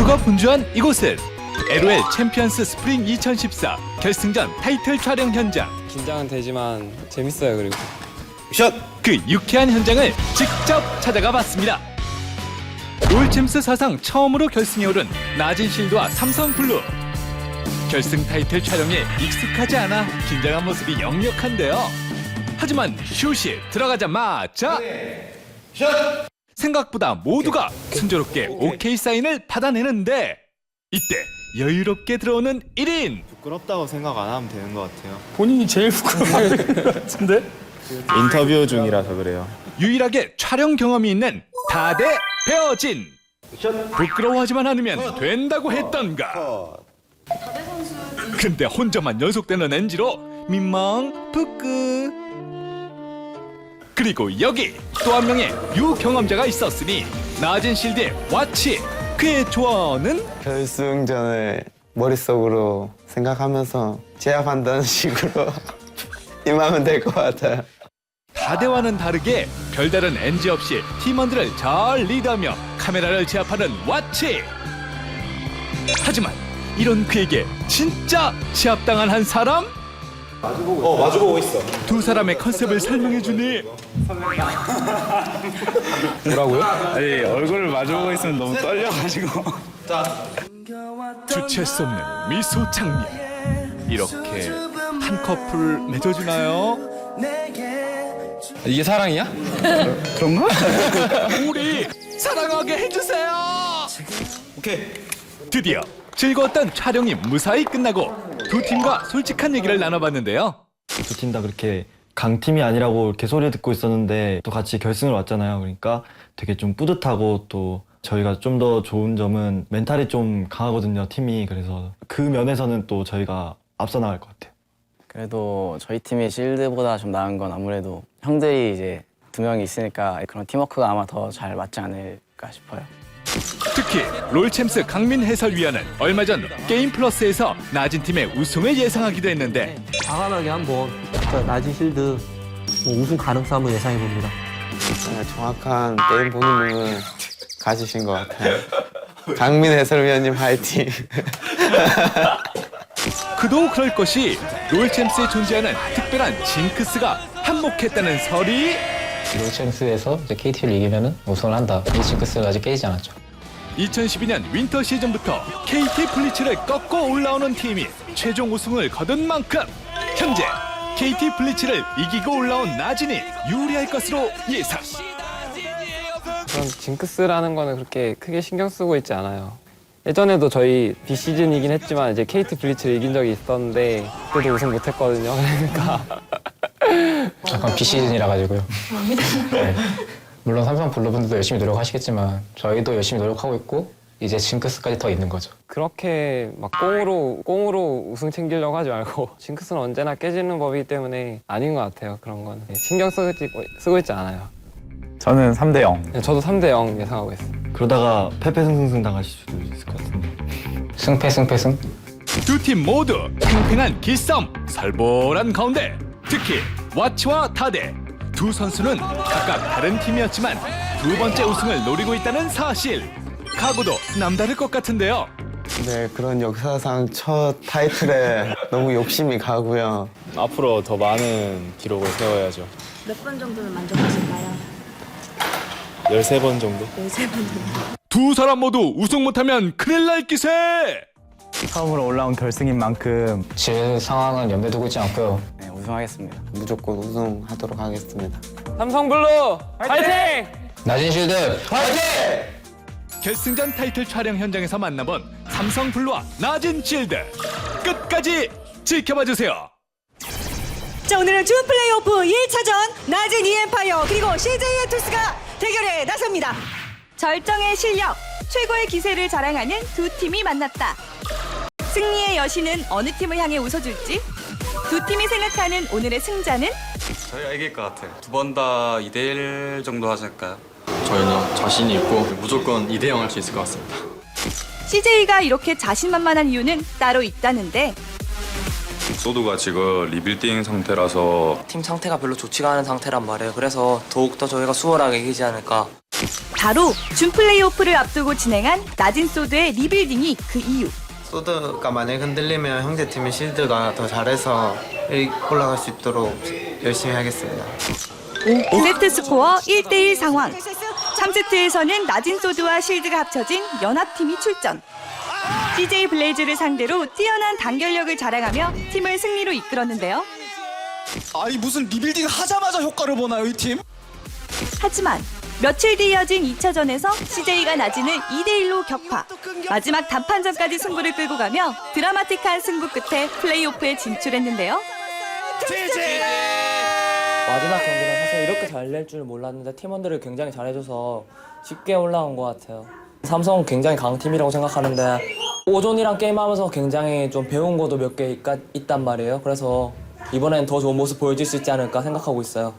모두가 분주한 이곳은 LOL 챔피언스 스프링 2014 결승전 타이틀 촬영 현장. 긴장은 되지만 재밌어요. 그리고 그 유쾌한 현장을 직접 찾아가 봤습니다. 롤챔스 사상 처음으로 결승에 오른 나진실드와 삼성블루. 결승 타이틀 촬영에 익숙하지 않아 긴장한 모습이 역력한데요. 하지만 슛이 들어가자마자 생각보다 모두가 순조롭게 오케이 사인을 받아내는데 이때 여유롭게 들어오는 1인. 부끄럽다고 생각 안 하면 되는 것 같아요. 본인이 제일 부끄러워하는 것 같은데? 인터뷰 중이라서 그래요. 유일하게 촬영 경험이 있는 다대 배어진. 부끄러워하지만 않으면 된다고 했던가. 근데 혼자만 연속되는 NG로 민망 부끄. 그리고 여기 또 한 명의 유경험자가 있었으니 나진실드의 와치. 그의 조언은 결승전을 머릿속으로 생각하면서 제압한다는 식으로 임하면 될 것 같아요. 다대와는 다르게 별다른 NG 없이 팀원들을 잘 리드하며 카메라를 제압하는 와치. 하지만 이런 그에게 진짜 제압당한 한 사람? 마주보고 있어. 두 사람의 컨셉을 설명해주니 뭐라고요? 아니 얼굴을 마주보고 있으면 너무 떨려가지고. 주체할 수 없는 미소 장면. 이렇게 한 커플 맺어주나요? 이게 사랑이야? 그런가? 우리 사랑하게 해주세요. 오케이. 드디어 즐거웠던 촬영이 무사히 끝나고 두 팀과 솔직한 얘기를 나눠봤는데요. 두 팀 다 그렇게 강팀이 아니라고 이렇게 소리 듣고 있었는데 또 같이 결승을 왔잖아요. 그러니까 되게 좀 뿌듯하고 또 저희가 좀 더 좋은 점은 멘탈이 좀 강하거든요, 팀이. 그래서 그 면에서는 또 저희가 앞서 나갈 것 같아요. 그래도 저희 팀이 실드보다 좀 나은 건 아무래도 형들이 이제 두 명이 있으니까 그런 팀워크가 아마 더 잘 맞지 않을까 싶어요. 특히 롤챔스 강민 해설위원은 얼마 전 게임 플러스에서 나진 팀의 우승을 예상하기도 했는데 과감하게 한번 나진 실드 우승 가능성을 예상해 봅니다. 정확한 게임 보는 눈을 가지신 것 같아요. 강민 해설위원님 화이팅! 그도 그럴 것이 롤챔스에 존재하는 특별한 징크스가 한몫했다는 설이. 롤챔스에서 이제 KT를 이기면은 우승을 한다. 이 징크스가 아직 깨지지 않았죠. 2012년 윈터 시즌부터 KT 블리츠를 꺾고 올라오는 팀이 최종 우승을 거둔 만큼 현재 KT 블리츠를 이기고 올라온 나진이 유리할 것으로 예상. 그런 징크스라는 거는 그렇게 크게 신경 쓰고 있지 않아요. 예전에도 저희 비시즌이긴 했지만 이제 KT 블리츠를 이긴 적이 있었는데 그때도 우승 못했거든요. 그러니까 잠깐 비시즌이라 가지고요. 네. 물론 삼성 블루분들도 열심히 노력하시겠지만 저희도 열심히 노력하고 있고 이제 징크스까지 더 있는 거죠. 그렇게 막 꽁으로 우승 챙기려고 하지 말고 징크스는 언제나 깨지는 법이기 때문에 아닌 것 같아요. 그런 건 신경 쓰고 있지 않아요. 저는 3대0. 네, 저도 3대0 예상하고 있어요. 그러다가 패패승승 당하실 수도 있을 것 같은데. 승패. 두 팀 모두 팽팽한 기싸움 살벌한 가운데 특히 와치와 다대 두 선수는 각각 다른 팀이었지만 두 번째 우승을 노리고 있다는 사실. 각오도 남다를 것 같은데요. 네, 그런 역사상 첫 타이틀에 너무 욕심이 가고요. 앞으로 더 많은 기록을 세워야죠. 몇 번 정도는 만족하실까요? 13번 정도? 13번 정도. 두 사람 모두 우승 못하면 큰일 날 기세. 처음으로 올라온 결승인 만큼 질 상황은 염두에 두고 있지 않고요. 네, 우승하겠습니다. 무조건 우승하도록 하겠습니다. 삼성블루 화이팅! 나진 실드 화이팅! 결승전 타이틀 촬영 현장에서 만나본 삼성블루와 나진실드 끝까지 지켜봐 주세요. 자, 오늘은 준 플레이오프 1차전 나진 이엠파이어 그리고 CJ 엔투스가 대결에 나섭니다. 절정의 실력, 최고의 기세를 자랑하는 두 팀이 만났다. 승리의 여신은 어느 팀을 향해 웃어줄지? 두 팀이 생각하는 오늘의 승자는? 저희가 이길 것 같아요. 두 번 다 2대1 정도 하지 않을까요? 저희는 자신이 있고 무조건 2대0 할 수 있을 것 같습니다. CJ가 이렇게 자신만만한 이유는 따로 있다는데 소두가 지금 리빌딩 상태라서 팀 상태가 별로 좋지가 않은 상태란 말이에요. 그래서 더욱더 저희가 수월하게 이기지 않을까. 바로 준 플레이오프를 앞두고 진행한 낮은 소드의 리빌딩이 그 이유. 소드가 만약에 흔들리면 형제팀의 실드가 더 잘해서 올라갈 수 있도록 열심히 하겠습니다. 세트 스코어 1대1 상황. 3세트에서는 낮은 소드와 실드가 합쳐진 연합팀이 출전. CJ 블레이즈를 상대로 뛰어난 단결력을 자랑하며 팀을 승리로 이끌었는데요. 아니 무슨 리빌딩 하자마자 효과를 보나요 이 팀? 하지만 며칠 뒤 이어진 2차전에서 CJ가 낮이는 2대1로 격파. 마지막 단판전까지 승부를 끌고 가며 드라마틱한 승부 끝에 플레이오프에 진출했는데요. 마지막 경기는 사실 이렇게 잘 낼 줄 몰랐는데 팀원들이 굉장히 잘해줘서 쉽게 올라온 것 같아요. 삼성은 굉장히 강팀이라고 생각하는데 오존이랑 게임하면서 굉장히 좀 배운 것도 몇 개 있단 말이에요. 그래서 이번엔 더 좋은 모습 보여줄 수 있지 않을까 생각하고 있어요.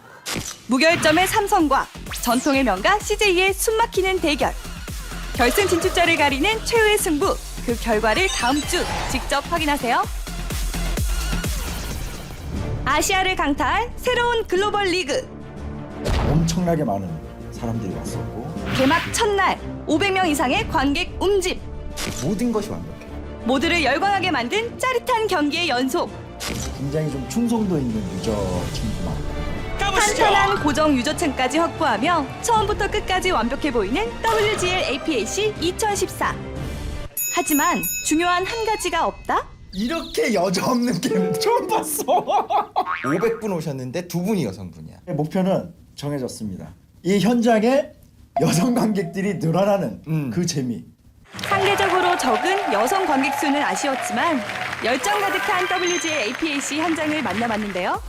무결점의 삼성과 전통의 명가 CJ의 숨막히는 대결. 결승 진출자를 가리는 최후의 승부. 그 결과를 다음 주 직접 확인하세요. 아시아를 강타할 새로운 글로벌 리그. 엄청나게 많은 사람들이 왔었고 개막 첫날 500명 이상의 관객 움집. 모든 것이 완벽해. 모두를 열광하게 만든 짜릿한 경기의 연속. 굉장히 좀 충성도 있는 유저 친구만. 탄탄한 고정 유저층까지 확보하며 처음부터 끝까지 완벽해 보이는 WGL APAC 2014. 하지만 중요한 한 가지가 없다? 이렇게 여자 없는 게임 처음 봤어. 500분 오셨는데 2분이 여성분이야. 목표는 정해졌습니다. 이 현장에 여성 관객들이 늘어나는 그 재미. 상대적으로 적은 여성 관객 수는 아쉬웠지만 열정 가득한 WGL APAC 현장을 만나봤는데요.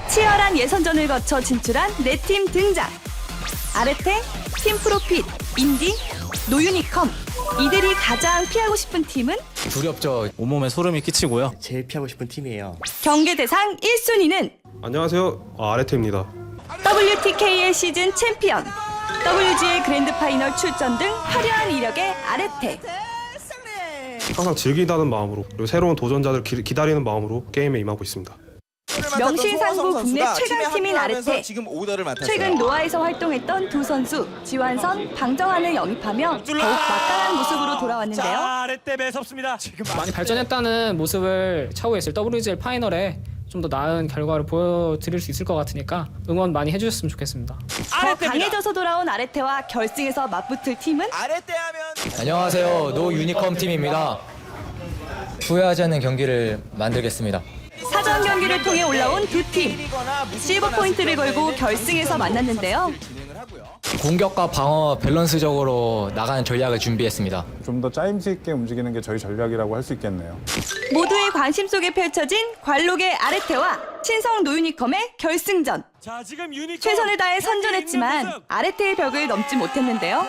치열한 예선전을 거쳐 진출한 4팀 등장. 아르테, 팀프로핏, 인디, 노유니컴. 이들이 가장 피하고 싶은 팀은? 두렵죠. 온몸에 소름이 끼치고요. 제일 피하고 싶은 팀이에요. 경계 대상 1순위는 안녕하세요. 아르테입니다. WTK의 시즌 챔피언, WGL 그랜드 파이널 출전 등 화려한 이력의 아르테. 항상 즐긴다는 마음으로 그리고 새로운 도전자들 기다리는 마음으로 게임에 임하고 있습니다. 명실상부 국내 최강팀인 아르테. 최근 노아에서 활동했던 두 선수 지완선, 방정환을 영입하며 더욱 막강한 모습으로 돌아왔는데요. 아랫대 매섭습니다. 많이 발전했다는 모습을 차후에 있을 WGL 파이널에 좀 더 나은 결과를 보여드릴 수 있을 것 같으니까 응원 많이 해주셨으면 좋겠습니다. 더 강해져서 돌아온 아르테와 결승에서 맞붙을 팀은? 안녕하세요. 노유니컴 팀입니다. 후회하지 않는 경기를 만들겠습니다. 사전 경기를 통해 올라온 두 팀. 실버 포인트를 걸고 결승에서 만났는데요. 공격과 방어 밸런스적으로 나가는 전략을 준비했습니다. 좀 더 짜임새 있게 움직이는 게 저희 전략이라고 할 수 있겠네요. 모두의 관심 속에 펼쳐진 관록의 아르테와 신성 노유니컴의 결승전. 최선을 다해 선전했지만 아르테의 벽을 넘지 못했는데요.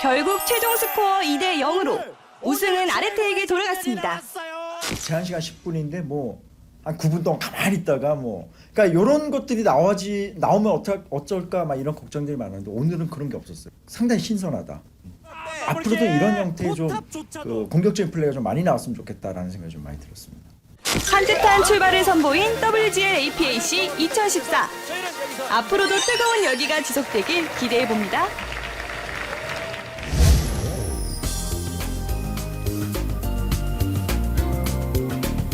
결국 최종 스코어 2대 0으로 우승은 아르테에게 돌아갔습니다. 제한 시간 10분인데 뭐 한 9분 동안 가만히 있다가 뭐 그러니까 이런 것들이 나오면 어쩔까 막 이런 걱정들이 많았는데 오늘은 그런 게 없었어요. 상당히 신선하다. 앞으로도 이런 형태의 좀 그 공격적인 플레이가 좀 많이 나왔으면 좋겠다라는 생각이 좀 많이 들었습니다. 산뜻한 출발을 선보인 WGL APAC 2014. 앞으로도 뜨거운 열기가 지속되길 기대해봅니다.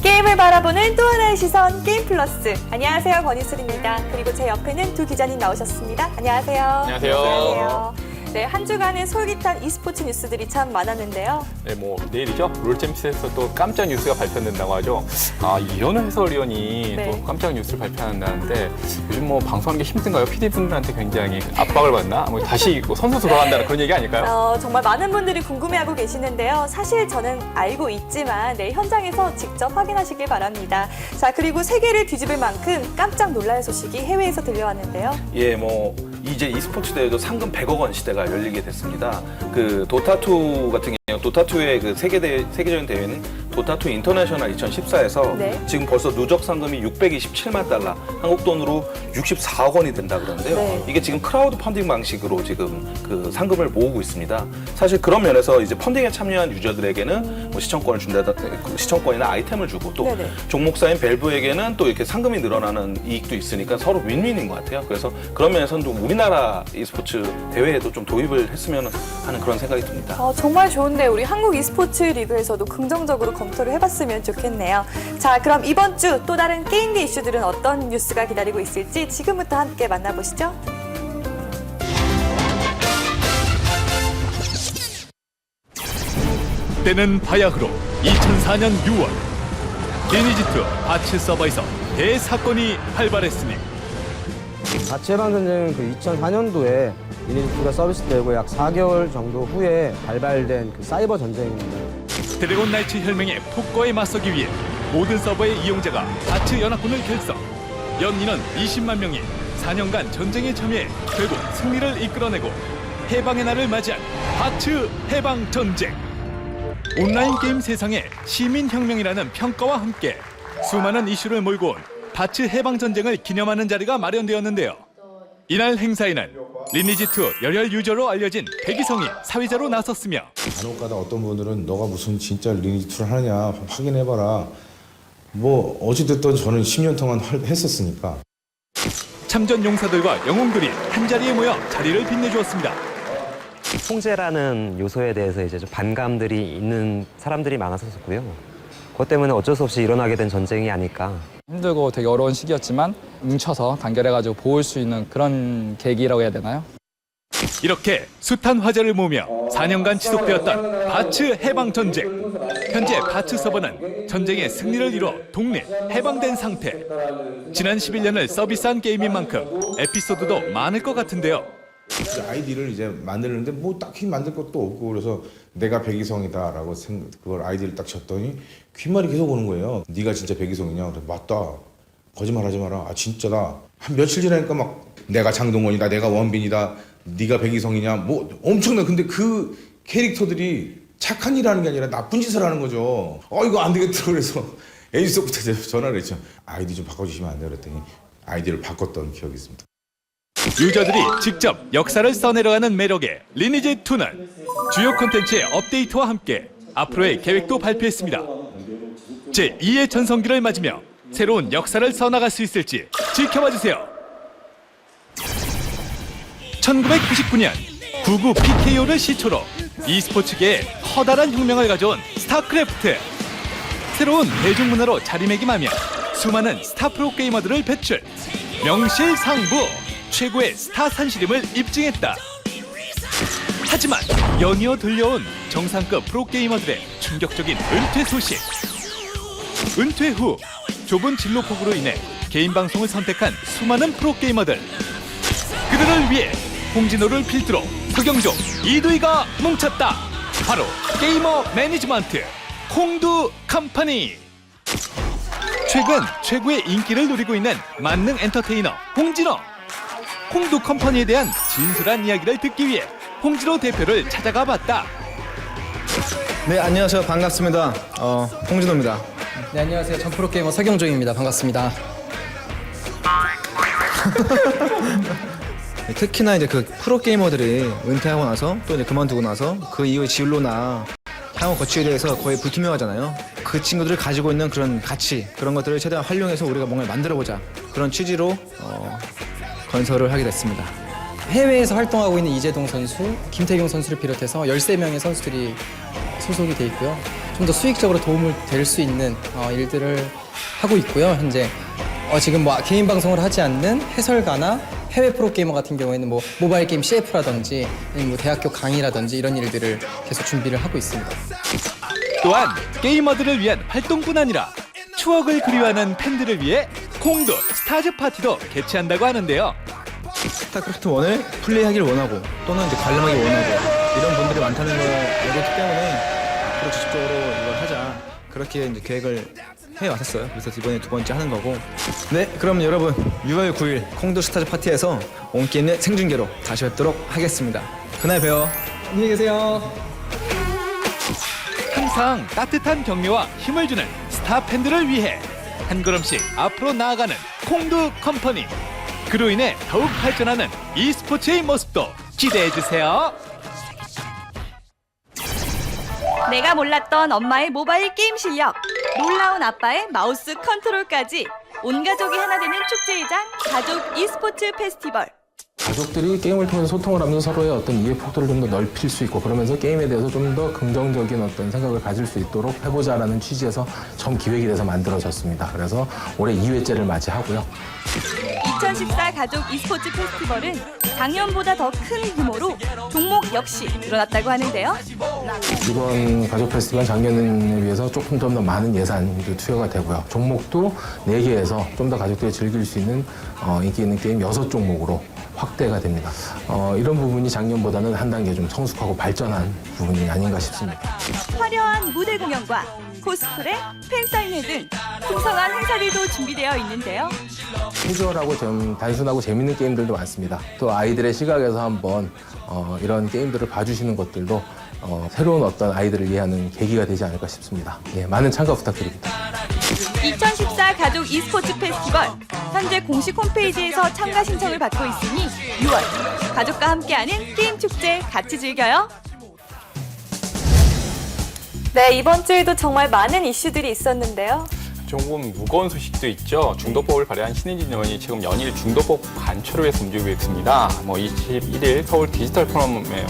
게임을 바라보는 또 하나의 시선, 게임 플러스. 안녕하세요, 권희슬입니다. 그리고 제 옆에는 두 기자님 나오셨습니다. 안녕하세요. 안녕하세요. 네, 한 주간의 솔깃한 e스포츠 뉴스들이 참 많았는데요. 네, 뭐 내일이죠. 롤챔스에서 또 깜짝 뉴스가 발표된다고 하죠. 아, 이현우 해설위원이 네. 또 깜짝 뉴스를 발표한다는데 요즘 뭐 방송하는 게 힘든가요? PD분들한테 굉장히 압박을 받나? 뭐 다시 뭐 선수 돌아간다는 그런 얘기 아닐까요? 정말 많은 분들이 궁금해하고 계시는데요. 사실 저는 알고 있지만 내일 현장에서 직접 확인하시길 바랍니다. 자, 그리고 세계를 뒤집을 만큼 깜짝 놀랄 소식이 해외에서 들려왔는데요. 예, 뭐 이제 e스포츠 대회도 상금 100억 원 시대가 열리게 됐습니다. 그 도타2 같은 도타2의 그 세계적인 대회는 도타2 인터내셔널 2014에서 네. 지금 벌써 누적 상금이 627만 달러, 한국 돈으로 64억 원이 된다 그러는데요. 네. 이게 지금 크라우드 펀딩 방식으로 지금 그 상금을 모으고 있습니다. 사실 그런 면에서 이제 펀딩에 참여한 유저들에게는 뭐 시청권을 준다, 시청권이나 아이템을 주고 또 네네. 종목사인 밸브에게는 또 이렇게 상금이 늘어나는 이익도 있으니까 서로 윈윈인 것 같아요. 그래서 그런 면에서는 좀 우리나라 e스포츠 대회에도 좀 도입을 했으면 하는 그런 생각이 듭니다. 정말 좋은데 우리 한국 e스포츠 리그에서도 긍정적으로 검토를 해봤으면 좋겠네요. 자, 그럼 이번 주 또 다른 게임계 이슈들은 어떤 뉴스가 기다리고 있을지 지금부터 함께 만나보시죠. 때는 바야흐로 2004년 6월 리니지2 바츠 서버에서 대사건이 발발했으니 바츠 해방 전쟁은 그 2004년도에 리니지2가 서비스되고 약 4개월 정도 후에 발발된 그 사이버 전쟁입니다. 드래곤 나이츠 혈맹의 폭거에 맞서기 위해 모든 서버의 이용자가 바츠 연합군을 결성. 연인원 20만 명이 4년간 전쟁에 참여해 결국 승리를 이끌어내고 해방의 날을 맞이한 바츠 해방 전쟁. 온라인 게임 세상의 시민혁명이라는 평가와 함께 수많은 이슈를 몰고 온 바츠 해방 전쟁을 기념하는 자리가 마련되었는데요. 이날 행사에는 리니지2 열혈 유저로 알려진 백이성이 사회자로 나섰으며 간혹가다 어떤 분들은 너가 무슨 진짜 리니지2를 하느냐 확인해봐라. 뭐 어찌됐든 저는 10년 동안 했었으니까. 참전 용사들과 영웅들이 한자리에 모여 자리를 빛내주었습니다. 통제라는 요소에 대해서 이제 좀 반감들이 있는 사람들이 많았었고요. 그것 때문에 어쩔 수 없이 일어나게 된 전쟁이 아닐까. 힘들고 되게 어려운 시기였지만 뭉쳐서 단결해가지고 보호할 수 있는 그런 계기라고 해야 되나요? 이렇게 숱한 화제를 모으며 4년간 지속되었던 바츠 해방 전쟁. 현재 바츠 서버는 전쟁의 승리를 이뤄 독립, 해방된 상태. 지난 11년을 서비스한 게임인 만큼 에피소드도 많을 것 같은데요. 아이디를 이제 만드는데 뭐 딱히 만들 것도 없고 그래서 내가 백이성이다라고 그걸 아이디를 딱 쳤더니 귓말이 계속 오는 거예요. 네가 진짜 백이성이냐? 그래서 맞다. 거짓말하지 마라. 아 진짜다. 한 며칠 지나니까 막 내가 장동건이다. 내가 원빈이다. 네가 백이성이냐? 뭐 엄청나. 근데 그 캐릭터들이 착한 일 하는 게 아니라 나쁜 짓을 하는 거죠. 이거 안 되겠다. 그래서 에이스부터 전화를 했죠. 아이디 좀 바꿔주시면 안 돼요? 그랬더니 아이디를 바꿨던 기억이 있습니다. 유저들이 직접 역사를 써내려가는 매력의 리니지2는 주요 콘텐츠의 업데이트와 함께 앞으로의 계획도 발표했습니다. 제2의 전성기를 맞으며 새로운 역사를 써나갈 수 있을지 지켜봐주세요. 1999년 99 PKO를 시초로 e스포츠계에 커다란 혁명을 가져온 스타크래프트. 새로운 대중문화로 자리매김하며 수많은 스타 프로게이머들을 배출. 명실상부 최고의 스타 산시림을 입증했다. 하지만 연이어 들려온 정상급 프로게이머들의 충격적인 은퇴 소식. 은퇴 후 좁은 진로폭으로 인해 개인 방송을 선택한 수많은 프로게이머들. 그들을 위해 홍진호를 필두로 서경종, 이두희가 뭉쳤다. 바로 게이머 매니지먼트 홍두 컴퍼니. 최근 최고의 인기를 누리고 있는 만능 엔터테이너 홍진호. 홍두 컴퍼니에 대한 진솔한 이야기를 듣기 위해 홍진호 대표를 찾아가 봤다. 네, 안녕하세요. 반갑습니다. 홍진호입니다. 네, 안녕하세요. 전 프로게이머 서경종입니다. 반갑습니다. 특히나 이제 그 프로게이머들이 은퇴하고 나서 또 이제 그만두고 나서 그 이후의 진로나 향후 거취에 대해서 거의 불투명하잖아요. 그 친구들을 가지고 있는 그런 가치, 그런 것들을 최대한 활용해서 우리가 뭔가를 만들어보자. 그런 취지로 건설을 하게 됐습니다. 해외에서 활동하고 있는 이재동 선수, 김태경 선수를 비롯해서 13명의 선수들이 소속이 돼 있고요. 좀 더 수익적으로 도움을 될 수 있는 일들을 하고 있고요. 현재 지금 뭐 개인 방송을 하지 않는 해설가나 해외 프로게이머 같은 경우에는 뭐 모바일 게임 CF라든지 아니면 뭐 대학교 강의라든지 이런 일들을 계속 준비를 하고 있습니다. 또한 게이머들을 위한 활동뿐 아니라 추억을 그리워하는 팬들을 위해 홍두 스타즈 파티도 개최한다고 하는데요. 스타크래프트 1을 플레이하기를 원하고 또는 이제 관람하기 원하고 이런 분들이 많다는 걸 알고 있기 때문에 앞으로 지속적으로 이걸 하자 그렇게 이제 계획을 해왔었어요. 그래서 이번에 두 번째 하는 거고. 네, 그럼 여러분 6월 9일 홍두 스타즈 파티에서 온게임의 생중계로 다시 뵙도록 하겠습니다. 그날 봬요. 안녕히 계세요. 항상 따뜻한 격려와 힘을 주는 스타 팬들을 위해 한 걸음씩 앞으로 나아가는 콩두 컴퍼니. 그로 인해 더욱 발전하는 e스포츠의 모습도 기대해주세요. 내가 몰랐던 엄마의 모바일 게임 실력, 놀라운 아빠의 마우스 컨트롤까지 온 가족이 하나 되는 축제이자 가족 e스포츠 페스티벌. 가족들이 게임을 통해서 소통을 하면서 서로의 어떤 이해 폭도를 좀 더 넓힐 수 있고 그러면서 게임에 대해서 좀 더 긍정적인 어떤 생각을 가질 수 있도록 해보자라는 취지에서 처음 기획이 돼서 만들어졌습니다. 그래서 올해 2회째를 맞이하고요. 2014 가족 e스포츠 페스티벌은 작년보다 더 큰 규모로 종목 역시 늘어났다고 하는데요. 이번 가족 페스티벌 작년에 비해서 조금 더 많은 예산도 투여가 되고요. 종목도 4개에서 좀 더 가족들이 즐길 수 있는 인기 있는 게임 6종목으로 확대가 됩니다. 이런 부분이 작년보다는 한 단계 좀 성숙하고 발전한 부분이 아닌가 싶습니다. 화려한 무대 공연과 코스프레, 팬사인회 등 풍성한 행사들도 준비되어 있는데요. 캐주얼하고 좀 단순하고 재밌는 게임들도 많습니다. 또 아이들의 시각에서 한번 이런 게임들을 봐주시는 것들도 새로운 어떤 아이들을 이해하는 계기가 되지 않을까 싶습니다. 예, 많은 참가 부탁드립니다. 2014 가족 e스포츠 페스티벌 현재 공식 홈페이지에서 참가 신청을 받고 있으니 6월 가족과 함께하는 게임 축제 같이 즐겨요. 네, 이번 주에도 정말 많은 이슈들이 있었는데요. 조금 무거운 소식도 있죠. 중도법을 발의한 신인진 의원이 지금 연일 중도법 반초를 위해서 움직이고 있습니다. 21일 서울 디지털 포럼에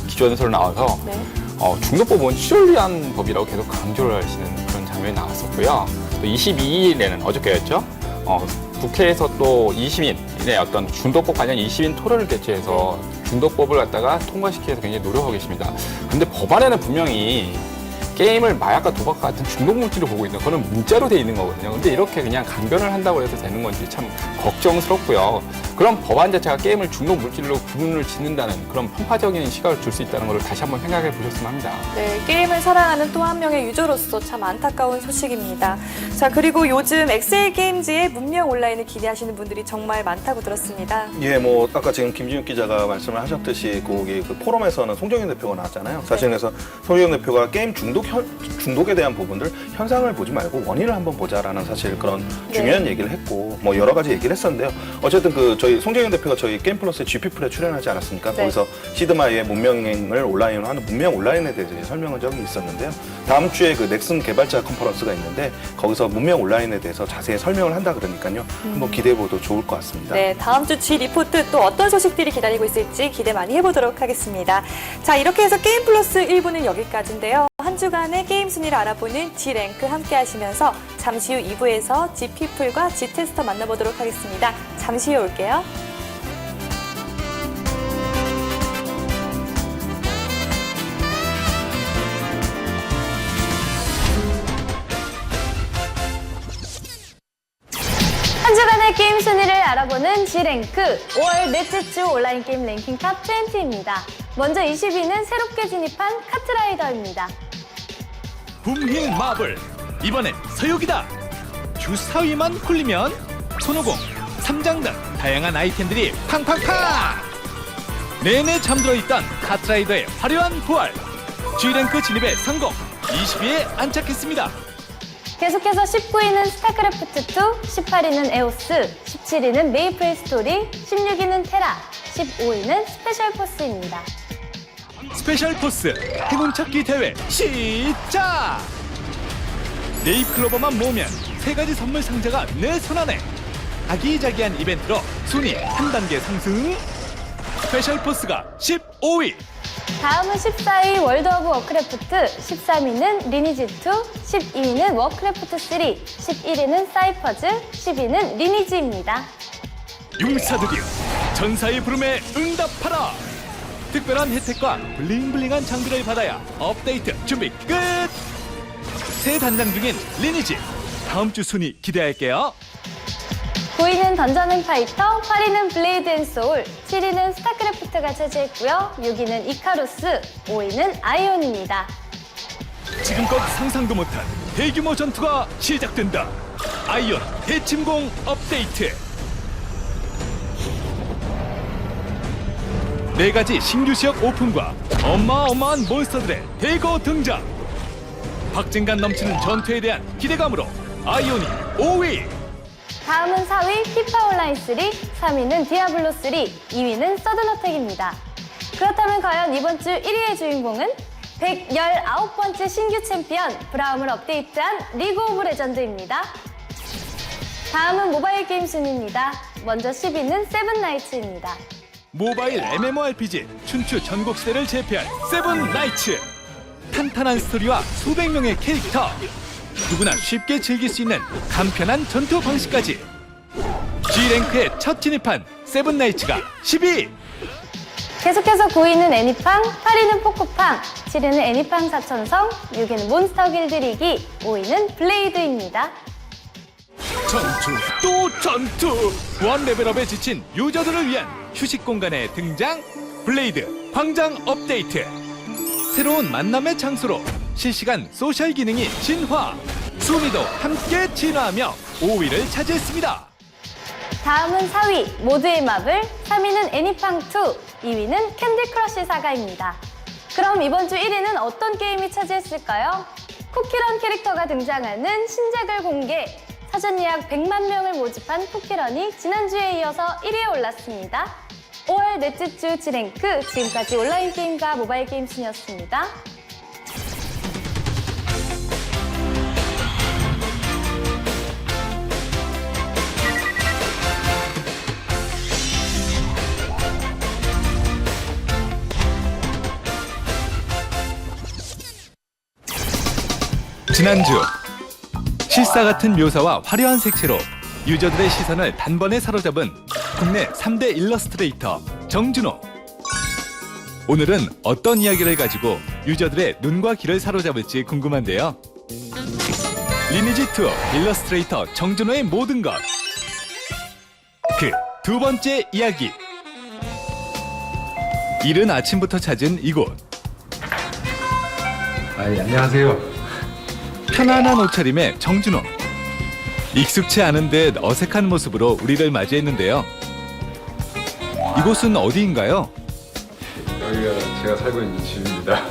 기조연설로 나와서 중도법은 시를 위한 법이라고 계속 강조를 하시는 그런 장면이 나왔었고요. 또 22일에는 어저께였죠. 국회에서 또 20인의 어떤 중도법 관련 20인 토론을 개최해서 중도법을 갖다가 통과시키기 위해서 굉장히 노력하고 계십니다. 근데 법안에는 분명히 게임을 마약과 도박 같은 중독 물질로 보고 있는 그거는 문자로 돼 있는 거거든요. 근데 이렇게 그냥 강변을 한다고 해서 되는 건지 참 걱정스럽고요. 그런 법안 자체가 게임을 중독 물질로 구분을 짓는다는 그런 편파적인 시각을 줄 수 있다는 것을 다시 한번 생각해 보셨으면 합니다. 네, 게임을 사랑하는 또 한 명의 유저로서 참 안타까운 소식입니다. 자, 그리고 요즘 엑셀 게임즈의 문명 온라인을 기대하시는 분들이 정말 많다고 들었습니다. 예, 아까 지금 김진욱 기자가 말씀을 하셨듯이 거기 그 포럼에서는 송정현 대표가 나왔잖아요. 사실 그래서 송정현 대표가 게임 중독에 대한 부분들 현상을 보지 말고 원인을 한번 보자라는 사실 그런 중요한 얘기를 했고 여러 가지 얘기를 했었는데요. 어쨌든 저희 송정현 대표가 저희 게임 플러스의 GP풀에 출연하지 않았습니까? 거기서 시드마이의 문명을 온라인으로 하는 문명 온라인에 대해서 설명한 적이 있었는데요. 다음 주에 그 넥슨 개발자 컨퍼런스가 있는데 거기서 문명 온라인에 대해서 자세히 설명을 한다 그러니까요. 한번 기대해봐도 좋을 것 같습니다. 네, 다음 주 G 리포트 또 어떤 소식들이 기다리고 있을지 기대 많이 해보도록 하겠습니다. 자, 이렇게 해서 게임 플러스 1부는 여기까지인데요. 한 주간의 게임 순위를 알아보는 G랭크 함께 하시면서 잠시 후 2부에서 G피플과 G테스터 만나보도록 하겠습니다. 잠시 후에 올게요. 한 주간의 게임 순위를 알아보는 G랭크 5월 넷째 주 온라인 게임 랭킹 탑 20입니다. 먼저 20위는 새롭게 진입한 카트라이더입니다. 붐힐 마블, 이번엔 서욕이다. 주 4위만 굴리면 손오공, 삼장 등 다양한 아이템들이 팡팡팡. 내내 잠들어 있던 카트라이더의 화려한 부활. G랭크 진입에 성공, 20위에 안착했습니다. 계속해서 19위는 스타크래프트2, 18위는 에오스, 17위는 메이플 스토리, 16위는 테라, 15위는 스페셜 포스입니다. 스페셜 포스 행운 찾기 대회 시작! 네잎클로버만 모으면 3가지 선물 상자가 내 손안에. 아기자기한 이벤트로 순위 한 단계 상승. 스페셜 포스가 15위. 다음은 14위 월드 오브 워크래프트, 13위는 리니지2, 12위는 워크래프트3, 11위는 사이퍼즈, 10위는 리니지입니다. 용사들이여, 전사의 부름에 응답하라. 특별한 혜택과 블링블링한 장비를 받아야 업데이트 준비 끝. 새 단장 중인 리니지, 다음 주 순위 기대할게요. 9위는 던전 앤 파이터, 8위는 블레이드 앤 소울, 7위는 스타크래프트가 차지했고요. 6위는 이카루스, 5위는 아이온입니다. 지금껏 상상도 못한 대규모 전투가 시작된다. 아이온 대침공 업데이트. 4가지 신규 지역 오픈과 어마어마한 몬스터들의 대거 등장. 박진감 넘치는 전투에 대한 기대감으로 아이오닉 5위. 다음은 4위 피파 온라인 3, 3위는 디아블로 3, 2위는 서든어택입니다. 그렇다면 과연 이번 주 1위의 주인공은 119번째 신규 챔피언 브라움을 업데이트한 리그 오브 레전드입니다. 다음은 모바일 게임 순위입니다. 먼저 10위는 세븐나이츠입니다. 모바일 MMORPG 춘추 전국시대를 제패한 세븐나이츠. 탄탄한 스토리와 수백 명의 캐릭터, 누구나 쉽게 즐길 수 있는 간편한 전투 방식까지. G랭크에 첫 진입한 세븐나이츠가 10위. 계속해서 9위는 애니팡, 8위는 포코팡, 7위는 애니팡 4천성, 6위는 몬스터 길드 리기, 5위는 블레이드입니다. 전투 또 전투. 원 레벨업에 지친 유저들을 위한 휴식 공간의 등장. 블레이드 광장 업데이트. 새로운 만남의 장소로 실시간 소셜 기능이 진화. 순위도 함께 진화하며 5위를 차지했습니다. 다음은 4위 모두의 마블, 3위는 애니팡2, 2위는 캔디 크러쉬 사가입니다. 그럼 이번 주 1위는 어떤 게임이 차지했을까요? 쿠키런 캐릭터가 등장하는 신작을 공개. 사전 예약 100만 명을 모집한 쿠키런이 지난주에 이어서 1위에 올랐습니다. 5월 넷째 주 G랭크, 지금까지 온라인 게임과 모바일 게임 순이었습니다. 지난주 실사 같은 묘사와 화려한 색채로 유저들의 시선을 단번에 사로잡은 국내 3대 일러스트레이터 정준호. 오늘은 어떤 이야기를 가지고 유저들의 눈과 귀를 사로잡을지 궁금한데요. 리니지2 일러스트레이터 정준호의 모든 것. 그 두 번째 이야기. 이른 아침부터 찾은 이곳. 안녕하세요. 편안한 옷차림의 정준호. 익숙치 않은 듯 어색한 모습으로 우리를 맞이했는데요. 이곳은 어디인가요? 여기가 제가 살고 있는 집입니다.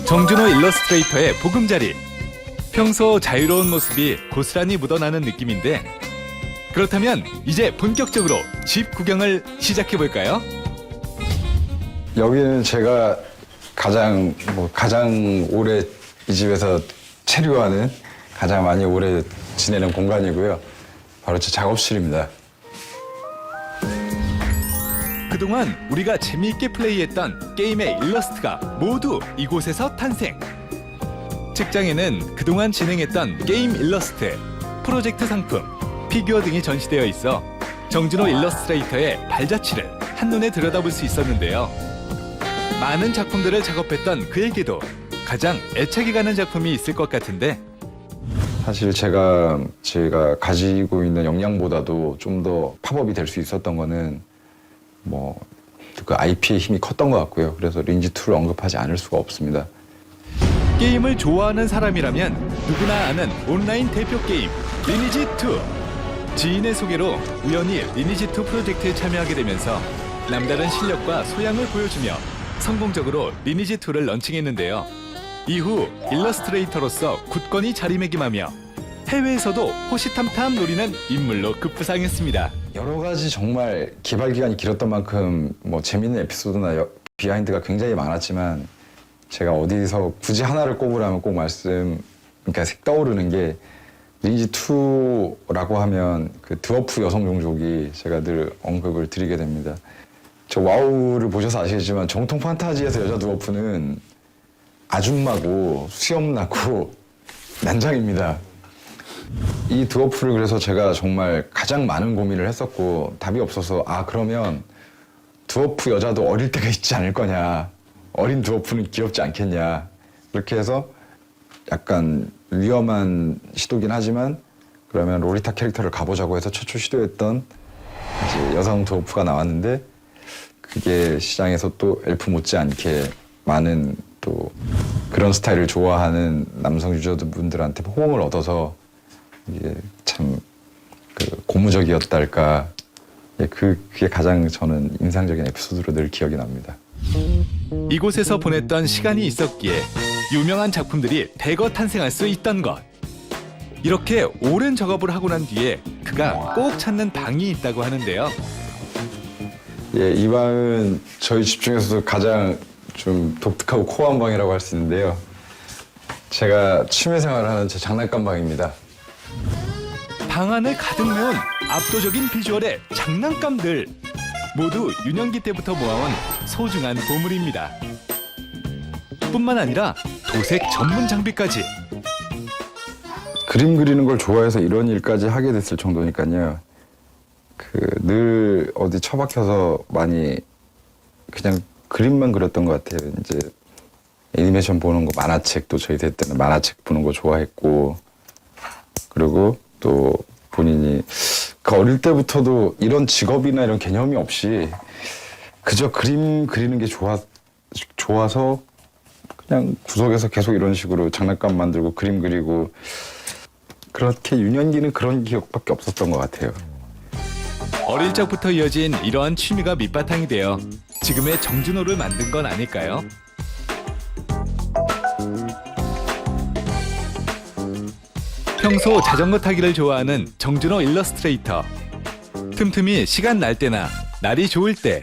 정준호 일러스트레이터의 보금자리. 평소 자유로운 모습이 고스란히 묻어나는 느낌인데, 그렇다면 이제 본격적으로 집 구경을 시작해볼까요? 여기는 제가 가장 오래 이 집에서 체류하는, 가장 많이 오래 지내는 공간이고요. 바로 제 작업실입니다. 그동안 우리가 재미있게 플레이했던 게임의 일러스트가 모두 이곳에서 탄생. 책장에는 그동안 진행했던 게임 일러스트, 프로젝트 상품, 피규어 등이 전시되어 있어 정준호 일러스트레이터의 발자취를 한눈에 들여다볼 수 있었는데요. 많은 작품들을 작업했던 그에게도 가장 애착이 가는 작품이 있을 것 같은데, 사실 제가 가지고 있는 역량보다도 좀 더 팝업이 될 수 있었던 거는 그 IP의 힘이 컸던 것 같고요. 그래서 리니지2를 언급하지 않을 수가 없습니다. 게임을 좋아하는 사람이라면 누구나 아는 온라인 대표 게임 리니지2. 지인의 소개로 우연히 리니지2 프로젝트에 참여하게 되면서 남다른 실력과 소양을 보여주며 성공적으로 리니지2를 런칭했는데요. 이후 일러스트레이터로서 굳건히 자리매김하며 해외에서도 호시탐탐 노리는 인물로 급부상했습니다. 여러 가지 정말 개발 기간이 길었던 만큼 재밌는 에피소드나 비하인드가 굉장히 많았지만, 제가 어디서 굳이 하나를 꼽으라면 꼭 그러니까 떠오르는 게, 리니지2라고 하면 그 드워프 여성 종족이 제가 늘 언급을 드리게 됩니다. 저 와우를 보셔서 아시겠지만 정통 판타지에서 여자 드워프는 아줌마고 수염나고 난장입니다. 이 드워프를 그래서 제가 정말 가장 많은 고민을 했었고, 답이 없어서 그러면 드워프 여자도 어릴 때가 있지 않을 거냐, 어린 드워프는 귀엽지 않겠냐, 그렇게 해서 약간 위험한 시도긴 하지만 그러면 로리타 캐릭터를 가보자고 해서 최초 시도했던 이제 여성 드워프가 나왔는데, 그게 시장에서 또 엘프 못지않게 많은 또 그런 스타일을 좋아하는 남성 유저분들한테 호응을 얻어서 이게 참 고무적이었달까. 그게 가장 저는 인상적인 에피소드로 늘 기억이 납니다. 이곳에서 보냈던 시간이 있었기에 유명한 작품들이 대거 탄생할 수 있던 것. 이렇게 오랜 작업을 하고 난 뒤에 그가 꼭 찾는 방이 있다고 하는데요. 예, 이 방은 저희 집 중에서도 가장 좀 독특하고 코어한 방이라고 할 수 있는데요. 제가 취미 생활을 하는 제 장난감 방입니다. 방 안을 가득 메운 압도적인 비주얼의 장난감들. 모두 유년기 때부터 모아온 소중한 보물입니다. 뿐만 아니라 도색 전문 장비까지. 그림 그리는 걸 좋아해서 이런 일까지 하게 됐을 정도니까요. 늘 어디 처박혀서 많이 그냥 그림만 그렸던 것 같아요. 이제 애니메이션 보는 거, 만화책도 저희 대 때는 만화책 보는 거 좋아했고, 그리고 또 본인이 그 어릴 때부터도 이런 직업이나 이런 개념이 없이 그저 그림 그리는 게 좋아서 그냥 구석에서 계속 이런 식으로 장난감 만들고 그림 그리고, 그렇게 유년기는 그런 기억밖에 없었던 것 같아요. 어릴 적부터 이어진 이러한 취미가 밑바탕이 되어 지금의 정준호를 만든 건 아닐까요? 평소 자전거 타기를 좋아하는 정준호 일러스트레이터. 틈틈이 시간 날 때나 날이 좋을 때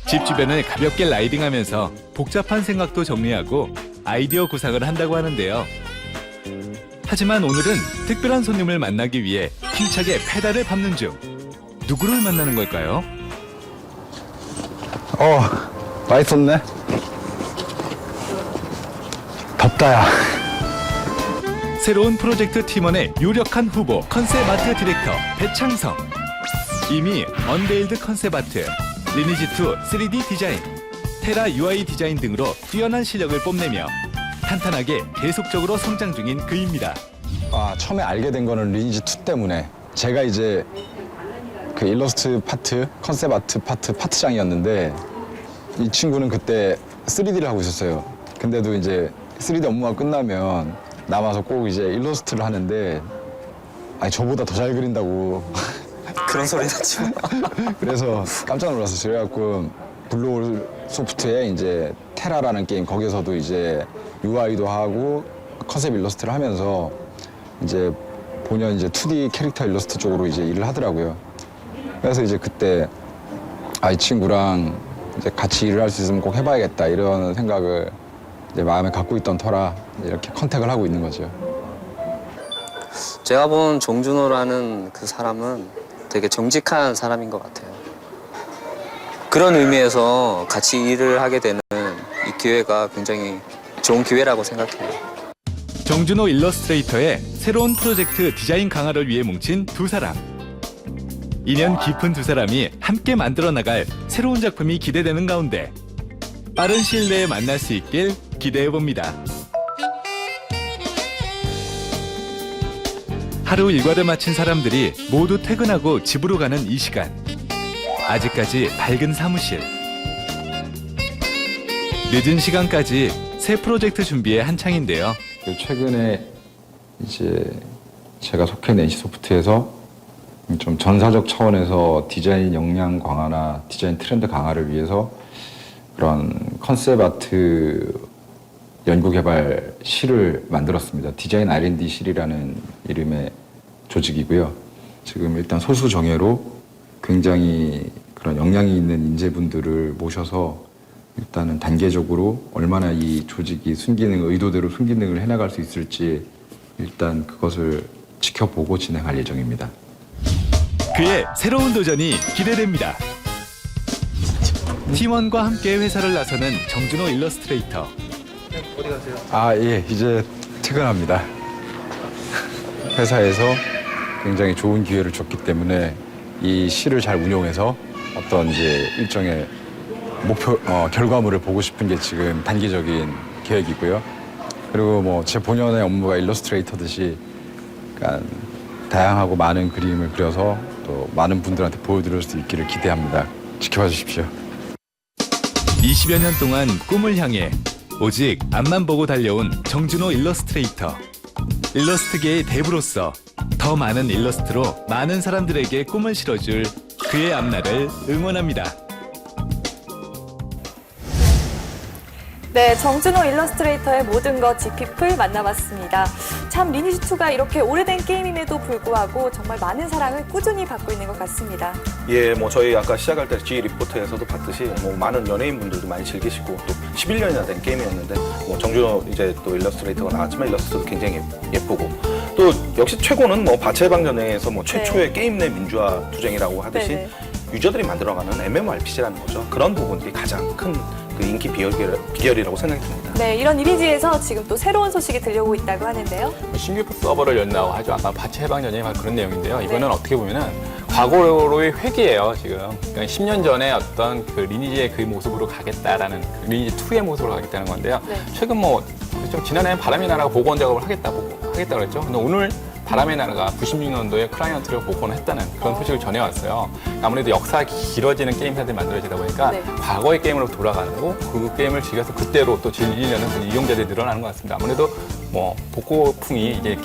집 주변을 가볍게 라이딩하면서 복잡한 생각도 정리하고 아이디어 구상을 한다고 하는데요. 하지만 오늘은 특별한 손님을 만나기 위해 힘차게 페달을 밟는 중. 누구를 만나는 걸까요? 많이 썼네. 덥다야. 새로운 프로젝트 팀원의 유력한 후보 컨셉 아트 디렉터 배창성. 이미 언데일드 컨셉 아트, 리니지2 3D 디자인, 테라 UI 디자인 등으로 뛰어난 실력을 뽐내며 탄탄하게 계속적으로 성장 중인 그입니다. 처음에 알게 된 거는 리니지2 때문에. 제가 이제 그 일러스트 파트, 컨셉 아트 파트장이었는데 이 친구는 그때 3D를 하고 있었어요. 근데도 이제 3D 업무가 끝나면 남아서 꼭 이제 일러스트를 하는데, 저보다 더 잘 그린다고. 그런 소리 하지 마. 그래서 깜짝 놀랐었어요. 그래갖고 블루홀 소프트에 이제 테라라는 게임, 거기서도 이제 UI도 하고 컨셉 일러스트를 하면서 이제 본연 이제 2D 캐릭터 일러스트 쪽으로 이제 일을 하더라고요. 그래서 이제 그때 이 친구랑 이제 같이 일을 할 수 있으면 꼭 해봐야겠다 이런 생각을 이제 마음에 갖고 있던 터라 이렇게 컨택을 하고 있는 거죠. 제가 본 정준호라는 그 사람은 되게 정직한 사람인 것 같아요. 그런 의미에서 같이 일을 하게 되는 이 기회가 굉장히 좋은 기회라고 생각해요. 정준호 일러스트레이터의 새로운 프로젝트 디자인 강화를 위해 뭉친 두 사람. 인연 깊은 두 사람이 함께 만들어 나갈 새로운 작품이 기대되는 가운데 빠른 시일 내에 만날 수 있길 기대해 봅니다. 하루 일과를 마친 사람들이 모두 퇴근하고 집으로 가는 이 시간. 아직까지 밝은 사무실. 늦은 시간까지 새 프로젝트 준비에 한창인데요. 최근에 이제 제가 속해 있는 NC소프트에서 좀 전사적 차원에서 디자인 역량 강화나 디자인 트렌드 강화를 위해서 그런 컨셉 아트 연구개발 실을 만들었습니다. 디자인 R&D 실이라는 이름의 조직이고요. 지금 일단 소수 정예로 굉장히 그런 역량이 있는 인재분들을 모셔서 일단은 단계적으로 얼마나 이 조직이 의도대로 순기능을 해나갈 수 있을지 일단 그것을 지켜보고 진행할 예정입니다. 그의 새로운 도전이 기대됩니다. 팀원과 함께 회사를 나서는 정준호 일러스트레이터. 어디 가세요? 예, 이제 퇴근합니다. 회사에서 굉장히 좋은 기회를 줬기 때문에 이 실을 잘 운용해서 어떤 이제 일정의 목표, 결과물을 보고 싶은 게 지금 단기적인 계획이고요. 그리고 뭐 제 본연의 업무가 일러스트레이터듯이 약간 다양하고 많은 그림을 그려서 또 많은 분들한테 보여드릴 수 있기를 기대합니다. 지켜봐 주십시오. 20여 년 동안 꿈을 향해 오직 앞만 보고 달려온 정준호 일러스트레이터. 일러스트계의 대부로서 더 많은 일러스트로 많은 사람들에게 꿈을 실어줄 그의 앞날을 응원합니다. 네, 정준호 일러스트레이터의 모든 것 GP풀 만나봤습니다. 참 리니지2가 이렇게 오래된 게임임에도 불구하고 정말 많은 사랑을 꾸준히 받고 있는 것 같습니다. 예, 뭐 저희 아까 시작할 때 G 리포트에서도 봤듯이 뭐 많은 연예인분들도 많이 즐기시고 또 11년이나 된 게임이었는데 뭐 정준호 이제 또 일러스트레이터가 나왔지만 일러스트도 굉장히 예쁘고 또 역시 최고는 뭐 바체방전에서 뭐 최초의 게임 내 민주화 투쟁이라고 하듯이 유저들이 만들어가는 MMORPG라는 거죠. 그런 부분들이 가장 큰 그 인기 비결이라고 생각이 듭니다. 네, 이런 리니지에서 지금 또 새로운 소식이 들려오고 있다고 하는데요. 신규 서버를 연다고 하죠. 아까 바치 해방전이 그런 내용인데요. 이거는 어떻게 보면은 과거로의 회귀예요, 지금. 그러니까 10년 전에 어떤 그 리니지의 그 모습으로 가겠다라는, 그 리니지 2의 모습으로 가겠다는 건데요. 최근 뭐, 좀 지난해 바람의 나라가 복원 작업을 하겠다고 그랬죠. 근데 오늘 바람의 나라가 96년도에 클라이언트를 복원했다는 그런 소식을 전해왔어요. 아무래도 역사가 길어지는 게임사들이 만들어지다 보니까 과거의 게임으로 돌아가는 거, 그 게임을 즐겨서 그때로 또 즐기려는 그 이용자들이 늘어나는 것 같습니다. 아무래도 뭐 복고풍이 이제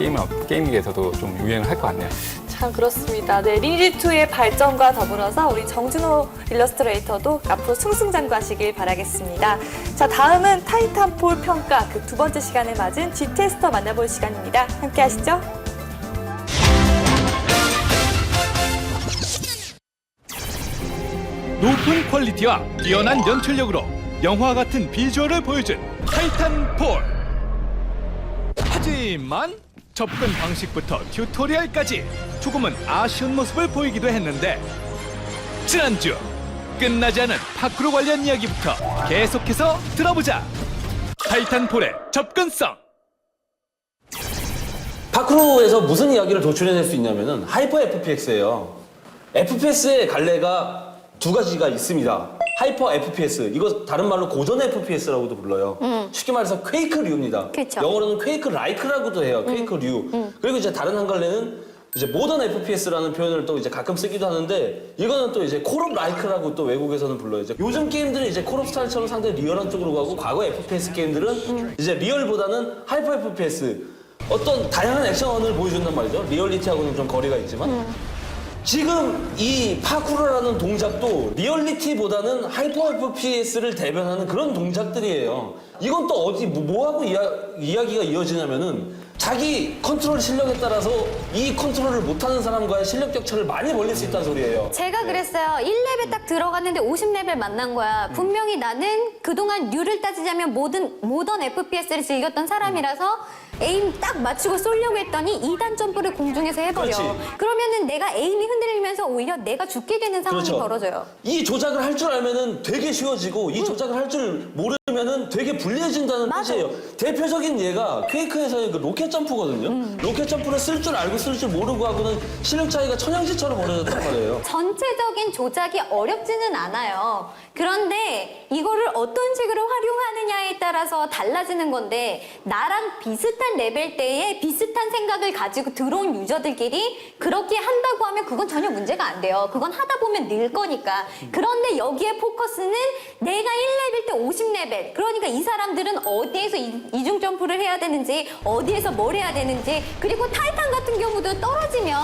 게임계에서도 좀 유행을 할 것 같네요. 참 그렇습니다. 네, 리니지2의 발전과 더불어서 우리 정준호 일러스트레이터도 앞으로 승승장구하시길 바라겠습니다. 자, 다음은 타이탄폴 평가 그 두 번째 시간을 맞은 G테스터 만나볼 시간입니다. 함께 하시죠. 높은 퀄리티와 뛰어난 연출력으로 영화 같은 비주얼을 보여준 타이탄폴. 하지만 접근 방식부터 튜토리얼까지 조금은 아쉬운 모습을 보이기도 했는데, 지난주 끝나지 않은 파크로 관련 이야기부터 계속해서 들어보자. 타이탄폴의 접근성. 파크로에서 무슨 이야기를 도출해낼 수 있냐면은 하이퍼 FPS예요. FPS의 갈래가 두 가지가 있습니다. 하이퍼 FPS, 이거 다른 말로 고전 FPS라고도 불러요. 쉽게 말해서 퀘이크류입니다. 영어로는 퀘이크 라이크라고도 해요. 퀘이크류. 그리고 이제 다른 한 갈래는 이제 모던 FPS라는 표현을 또 이제 가끔 쓰기도 하는데, 이거는 또 이제 콜 오브 라이크라고 또 외국에서는 불러요. 이제 요즘 게임들은 이제 콜 오브 스타일처럼 상당히 리얼한 쪽으로 가고, 과거 FPS 게임들은 이제 리얼보다는 하이퍼 FPS, 어떤 다양한 액션을 보여준단 말이죠. 리얼리티하고는 좀 거리가 있지만. 지금 이 파쿠르라는 동작도 리얼리티보다는 하이퍼 FPS를 대변하는 그런 동작들이에요. 이건 또 어디 뭐하고 이야기가 이어지냐면은 자기 컨트롤 실력에 따라서 이 컨트롤을 못하는 사람과의 실력 격차를 많이 벌릴 수 있다는 소리예요. 제가 그랬어요. 1레벨 딱 들어갔는데 50레벨 만난 거야. 분명히 나는 그동안 류를 따지자면 모던 FPS를 즐겼던 사람이라서 에임 딱 맞추고 쏘려고 했더니 2단 점프를 공중에서 해버려. 그러면은 내가 에임이 흔들리면서 오히려 내가 죽게 되는 상황이 벌어져요. 이 조작을 할 줄 알면은 되게 쉬워지고, 이 조작을 할 줄 모르면은 되게 불리해진다는 뜻이에요. 대표적인 예가 퀘이크에서의 그 로켓 점프거든요. 로켓 점프를 쓸 줄 알고 쓸 줄 모르고 하고는 실력 차이가 천양지처럼 벌어졌단 말이에요. 전체적인 조작이 어렵지는 않아요. 그런데 이거를 어떤 식으로 활용하느냐에 따라서 달라지는 건데, 나랑 비슷한 레벨대에 비슷한 생각을 가지고 들어온 유저들끼리 그렇게 한다고 하면 그건 전혀 문제가 안 돼요. 그건 하다 보면 늘 거니까. 그런데 여기에 포커스는 내가 1레벨 때 50레벨, 그러니까 이 사람들은 어디에서 이중 점프를 해야 되는지, 어디에서 뭘 해야 되는지, 그리고 타이탄 같은 경우도 떨어지면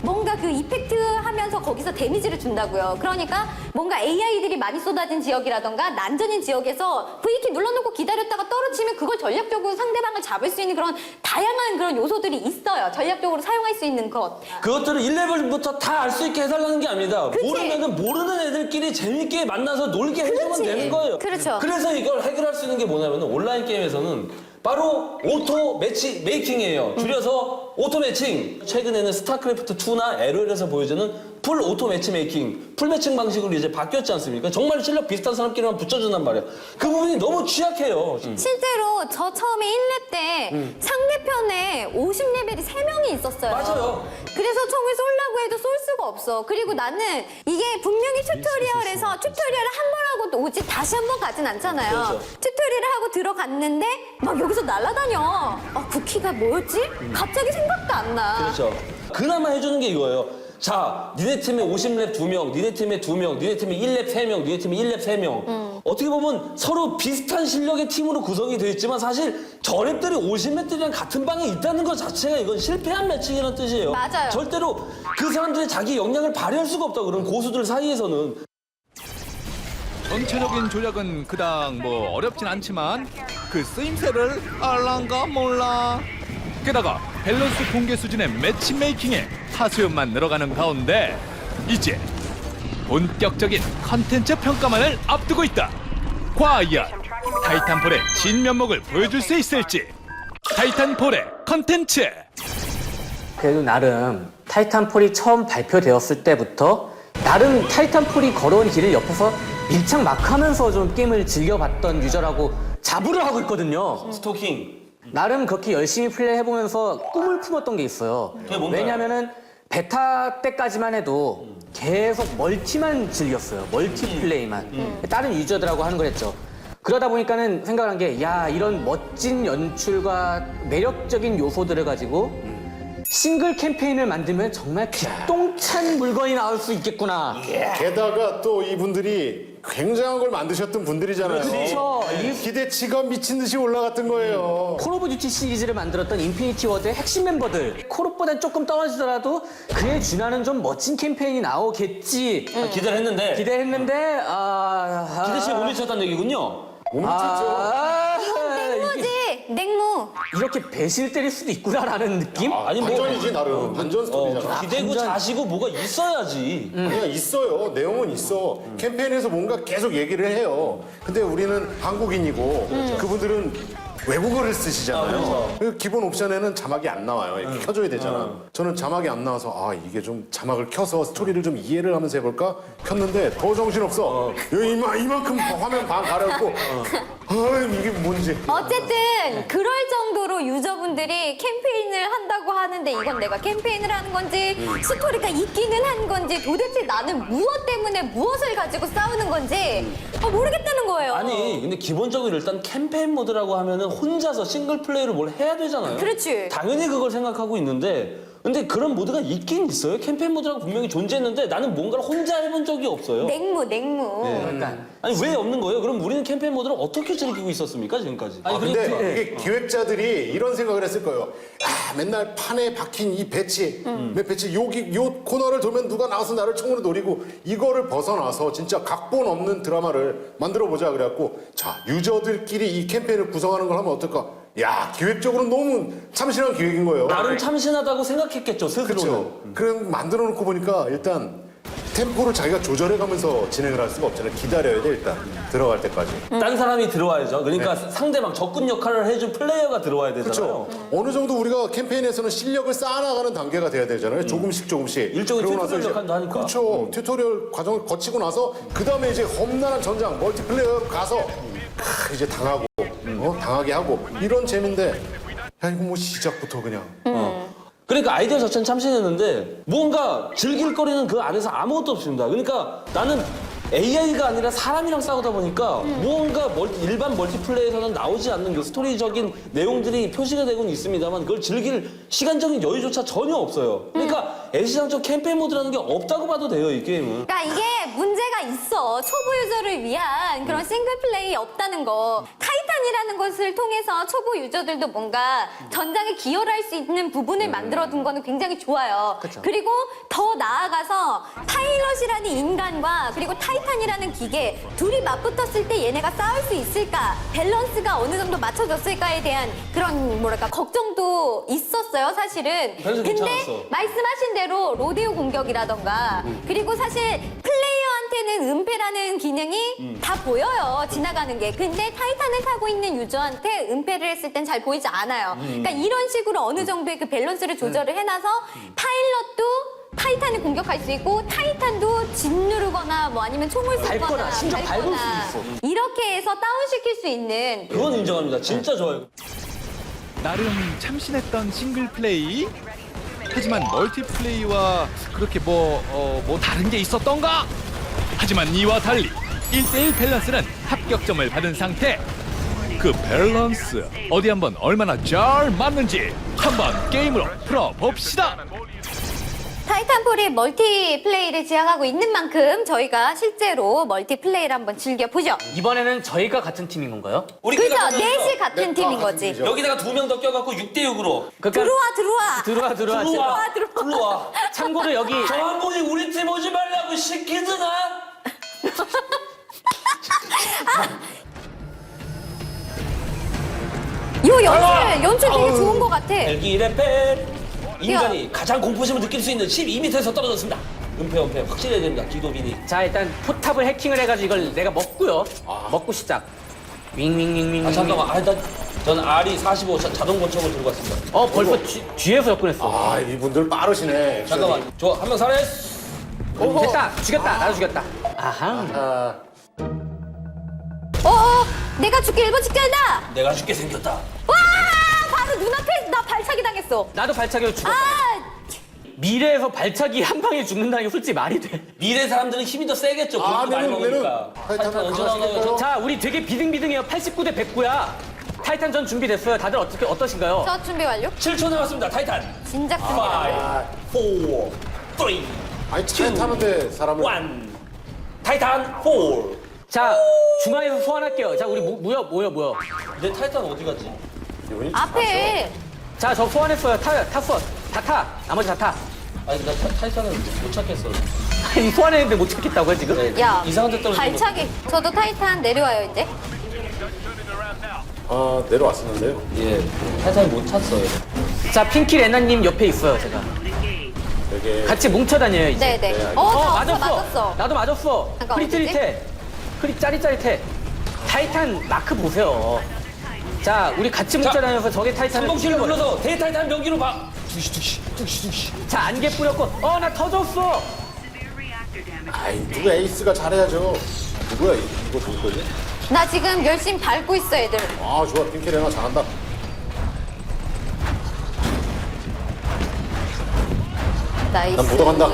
뭔가 그 이펙트 하면서 거기서 데미지를 준다고요. 그러니까 뭔가 AI들이 많이 쏟아진 지역이라던가 난전인 지역에서 V키 눌러놓고 기다렸다가 떨어지면 그걸 전략적으로 상대방을 잡을 수 있는 그런 다양한 그런 요소들이 있어요. 전략적으로 사용할 수 있는 것. 그것들을 1레벨부터 다 알 수 있게 해달라는 게 아닙니다. 모르면은 모르는 애들끼리 재밌게 만나서 놀게 해주면 되는 거예요. 그렇죠. 그래서 이걸 해결할 수 있는 게 뭐냐면 온라인 게임에서는 바로 오토 매치 메이킹이에요. 줄여서 오토 매칭. 최근에는 스타크래프트 2나 LOL에서 보여주는 풀 오토 매치 메이킹, 풀 매칭 방식으로 이제 바뀌었지 않습니까? 정말 실력 비슷한 사람끼리만 붙여준단 말이에요. 그 부분이 너무 취약해요. 실제로 저 처음에 1렙 때 상대편에 50레벨이 3명이 있었어요. 맞아요. 그래서 총을 쏘려고 해도 쏠 수가 없어. 그리고 나는 이게 분명히 튜토리얼에서 튜토리얼을 한 번 하고 오지 다시 한 번 가진 않잖아요. 그렇죠. 튜토리얼을 하고 들어갔는데 막 여기서 날아다녀. 쿠키가 뭐였지? 갑자기 생각도 안 나. 그렇죠. 그나마 해주는 게 이거예요. 자, 니네 팀에 50렙 2명, 니네 팀에 2명, 니네 팀에 1렙 3명, 니네 팀에 1렙 3명. 어떻게 보면 서로 비슷한 실력의 팀으로 구성이 되어 있지만 사실 저 렙들이 50렙들이랑 같은 방에 있다는 것 자체가 이건 실패한 매칭이라는 뜻이에요. 맞아요. 절대로 그 사람들의 자기 역량을 발휘할 수가 없다고, 그런 고수들 사이에서는. 전체적인 조작은 그닥 뭐 어렵진 않지만 그 쓰임새를 알랑가 몰라. 게다가 밸런스 공개 수준의 매치메이킹에 하소연만 늘어가는 가운데 이제 본격적인 컨텐츠 평가만을 앞두고 있다. 과연 타이탄폴의 진면목을 보여줄 수 있을지. 타이탄폴의 컨텐츠. 그래도 나름 타이탄폴이 처음 발표되었을 때부터 나름 타이탄폴이 걸어온 길을 옆에서 밀착 마크하면서 좀 게임을 즐겨봤던 유저라고 자부를 하고 있거든요. 스토킹. 나름 그렇게 열심히 플레이해보면서 꿈을 품었던 게 있어요. 그게 뭔가요? 왜냐면은 베타 때까지만 해도 계속 멀티만 즐겼어요. 멀티플레이만. 다른 유저들하고 하는 걸 했죠. 그러다 보니까는 생각한 게, 야, 이런 멋진 연출과 매력적인 요소들을 가지고 싱글 캠페인을 만들면 정말 기똥찬 물건이 나올 수 있겠구나. 게다가 또 이분들이 굉장한 걸 만드셨던 분들이잖아요. 그렇죠. 기대치가 미친 듯이 올라갔던 거예요. 콜 오브 듀티 시리즈를 만들었던 인피니티 워드의 핵심 멤버들, 콜옵보다 조금 떨어지더라도 그에 준하는 좀 멋진 캠페인이 나오겠지. 기대를 했는데. 기대했는데 기대치에 못 미쳤다는 얘기군요. 못 냉무지, 냉무. 이렇게 배신을 때릴 수도 있구나라는 느낌? 아니 뭐 반전이지 나름 반전 스토리잖아. 기대고 자시고 뭐가 있어야지. 그냥 있어요. 내용은 있어. 캠페인에서 뭔가 계속 얘기를 해요. 근데 우리는 한국인이고 그분들은 외국어를 쓰시잖아요. 그래서 기본 옵션에는 자막이 안 나와요. 이렇게 켜줘야 되잖아. 저는 자막이 안 나와서 이게 좀 자막을 켜서 스토리를 좀 이해를 하면서 해볼까? 켰는데 더 정신없어. 여기 이만큼 화면 반 가려고 이게 뭔지. 어쨌든 그럴 정도로 유저분들이 캠페인을 한다고 하는데 이건 내가 캠페인을 하는 건지 스토리가 있기는 한 건지 도대체 나는 무엇 때문에 무엇을 가지고 싸우는 건지 모르겠다는 거예요. 아니 근데 기본적으로 일단 캠페인 모드라고 하면은 혼자서 싱글 플레이로 뭘 해야 되잖아요. 그렇지. 당연히 그걸 생각하고 있는데 근데 그런 모드가 있긴 있어요. 캠페인 모드라고 분명히 존재했는데 나는 뭔가를 혼자 해본 적이 없어요. 냉무. 아니 왜 없는 거예요? 그럼 우리는 캠페인 모드를 어떻게 즐기고 있었습니까 지금까지? 근데 이게 기획자들이 이런 생각을 했을 거예요. 맨날 판에 박힌 이 배치, 요 코너를 돌면 누가 나와서 나를 총으로 노리고 이거를 벗어나서 진짜 각본 없는 드라마를 만들어보자 그래갖고 자 유저들끼리 이 캠페인을 구성하는 걸 하면 어떨까? 야 기획적으로 너무 참신한 기획인 거예요. 나름 참신하다고 생각했겠죠 스스로는. 그렇죠. 그럼 만들어 놓고 보니까 일단 템포를 자기가 조절해가면서 진행을 할 수가 없잖아요. 기다려야 돼 일단 들어갈 때까지. 딴 사람이 들어와야죠. 그러니까 상대방 적군 역할을 해준 플레이어가 들어와야 되잖아요. 그렇죠. 어느 정도 우리가 캠페인에서는 실력을 쌓아나가는 단계가 돼야 되잖아요. 조금씩. 일종의 튜토리얼 역할도 하니까. 그렇죠. 튜토리얼 과정을 거치고 나서 그 다음에 이제 험난한 전장 멀티플레이어 가서 이제 당하고 당하게 하고 이런 재미인데 야 이거 뭐 시작부터 그냥. 그러니까 아이디어 자체는 참신했는데 뭔가 즐길 거리는 그 안에서 아무것도 없습니다. 그러니까 나는 AI가 아니라 사람이랑 싸우다 보니까 무언가 일반 멀티플레이에서는 나오지 않는 그 스토리적인 내용들이 표시가 되고는 있습니다만 그걸 즐길 시간적인 여유조차 전혀 없어요. 그러니까 애시당초 캠페인 모드라는 게 없다고 봐도 돼요, 이 게임은. 그러니까 이게 문제가 있어. 초보 유저를 위한 그런 싱글 플레이 없다는 거. 타이탄이라는 것을 통해서 초보 유저들도 뭔가 전장에 기여를 할 수 있는 부분을 만들어둔 거는 굉장히 좋아요. 그리고 더 나아가서 파일럿이라는 인간과 그리고 타이탄이라는 기계 둘이 맞붙었을 때 얘네가 싸울 수 있을까? 밸런스가 어느 정도 맞춰졌을까에 대한 그런 뭐랄까 걱정도 있었어요, 사실은. 밸런스 근데 괜찮았어. 말씀하신 대로 로데오 공격이라던가 그리고 사실 플레이어한테는 은폐라는 기능이 다 보여요, 지나가는 게. 근데 타이탄을 타고 있는 유저한테 은폐를 했을 땐 잘 보이지 않아요. 그러니까 이런 식으로 어느 정도의 그 밸런스를 조절을 해놔서 파일럿도 타이탄을 공격할 수 있고 타이탄도 짓누르거나 뭐 아니면 총을 쏘거나 밟거나, 심지어 밟을 수도 있어. 이렇게 해서 다운시킬 수 있는 그건 인정합니다. 진짜 좋아요. 나름 참신했던 싱글 플레이. 하지만 멀티플레이와 그렇게 뭐 다른 게 있었던가? 하지만 이와 달리 1대1 밸런스는 합격점을 받은 상태. 그 밸런스 어디 한번 얼마나 잘 맞는지 한번 게임으로 풀어봅시다. 타이탄폴이 멀티플레이를 지향하고 있는 만큼 저희가 실제로 멀티플레이를 한번 즐겨보죠. 이번에는 저희가 같은 팀인 건가요? 그죠? 넷이 같은 팀인 거지. 여기다가 2명 더 껴갖고 6대6으로. 들어와. 참고로 여기 저 한 분이 우리 팀 오지 말라고 시키드나? 요 연출 되게 좋은 것 같아. 헬기 레펠 인간이 가장 공포심을 느낄 수 있는 12m에서 떨어졌습니다. 은폐 확실해야 됩니다. 기도빈이. 자, 일단 포탑을 해킹을 해가지고 이걸 내가 먹고요. 먹고 시작. 윙윙윙윙. 아 잠깐만. 전 RE 45 자동 권총을 들고 왔습니다. 벌써 뒤에서 접근했어. 아, 이분들 빠르시네. 잠깐만. 저 한 명 살아냈어. 됐다. 죽였다. 나도 죽였다. 아하. 내가 죽게 1번 지켜야 내가 죽게 생겼다. 와! 바로 눈앞에 나 발차기 당했어. 나도 발차기로 죽었다. 미래에서 발차기 한 방에 죽는다는 게 솔직히 말이 돼. 미래 사람들은 힘이 더 세겠죠. 그렇게 많이 먹으니까. 타이탄 언제 나오나요? 자, 우리 되게 비등비등해요. 89대 109야. 타이탄 전 준비됐어요. 다들 어떠신가요? 저 준비 완료. 7초 남았습니다. 타이탄. 진작 5, 4, 3, 아니, 차에 타는데 사람을. 1. 타이탄 4. 자, 중앙에서 소환할게요. 자, 우리 모여. 내 타이탄 어디 갔지? 앞에. 자, 저 소환했어요. 탔어. 다 타. 나머지 다 타. 아니 나 타이탄을 못 찾겠어. 아니, 소환했는데 못 찾겠다고요, 지금? 야, 이상한 데 떨어지는 발차기. 저도 타이탄 내려와요 이제. 아, 내려왔었는데요. 예, 타이탄을 못 찾어요. 자, 핑키 레나님 옆에 있어요, 제가. 되게. 같이 뭉쳐 다녀요, 이제. 네네. 맞았어. 나도 맞았어. 잠깐, 흐릿흐릿해. 짜릿짜릿해. 타이탄 마크 보세요. 자, 우리 같이 뭉쳐 다녀서 적의 타이탄을 성공시를 죽여버려. 눌러서 대타이탄 명기로 막. 자, 안개 뿌렸고. 나 터졌어. 아이, 누가 에이스가 잘해야죠. 누구야, 이거 누구 거지? 나 지금 열심히 밟고 있어 애들. 아, 좋아. 핑키레나 잘한다. 나이스. 난 묻어간다.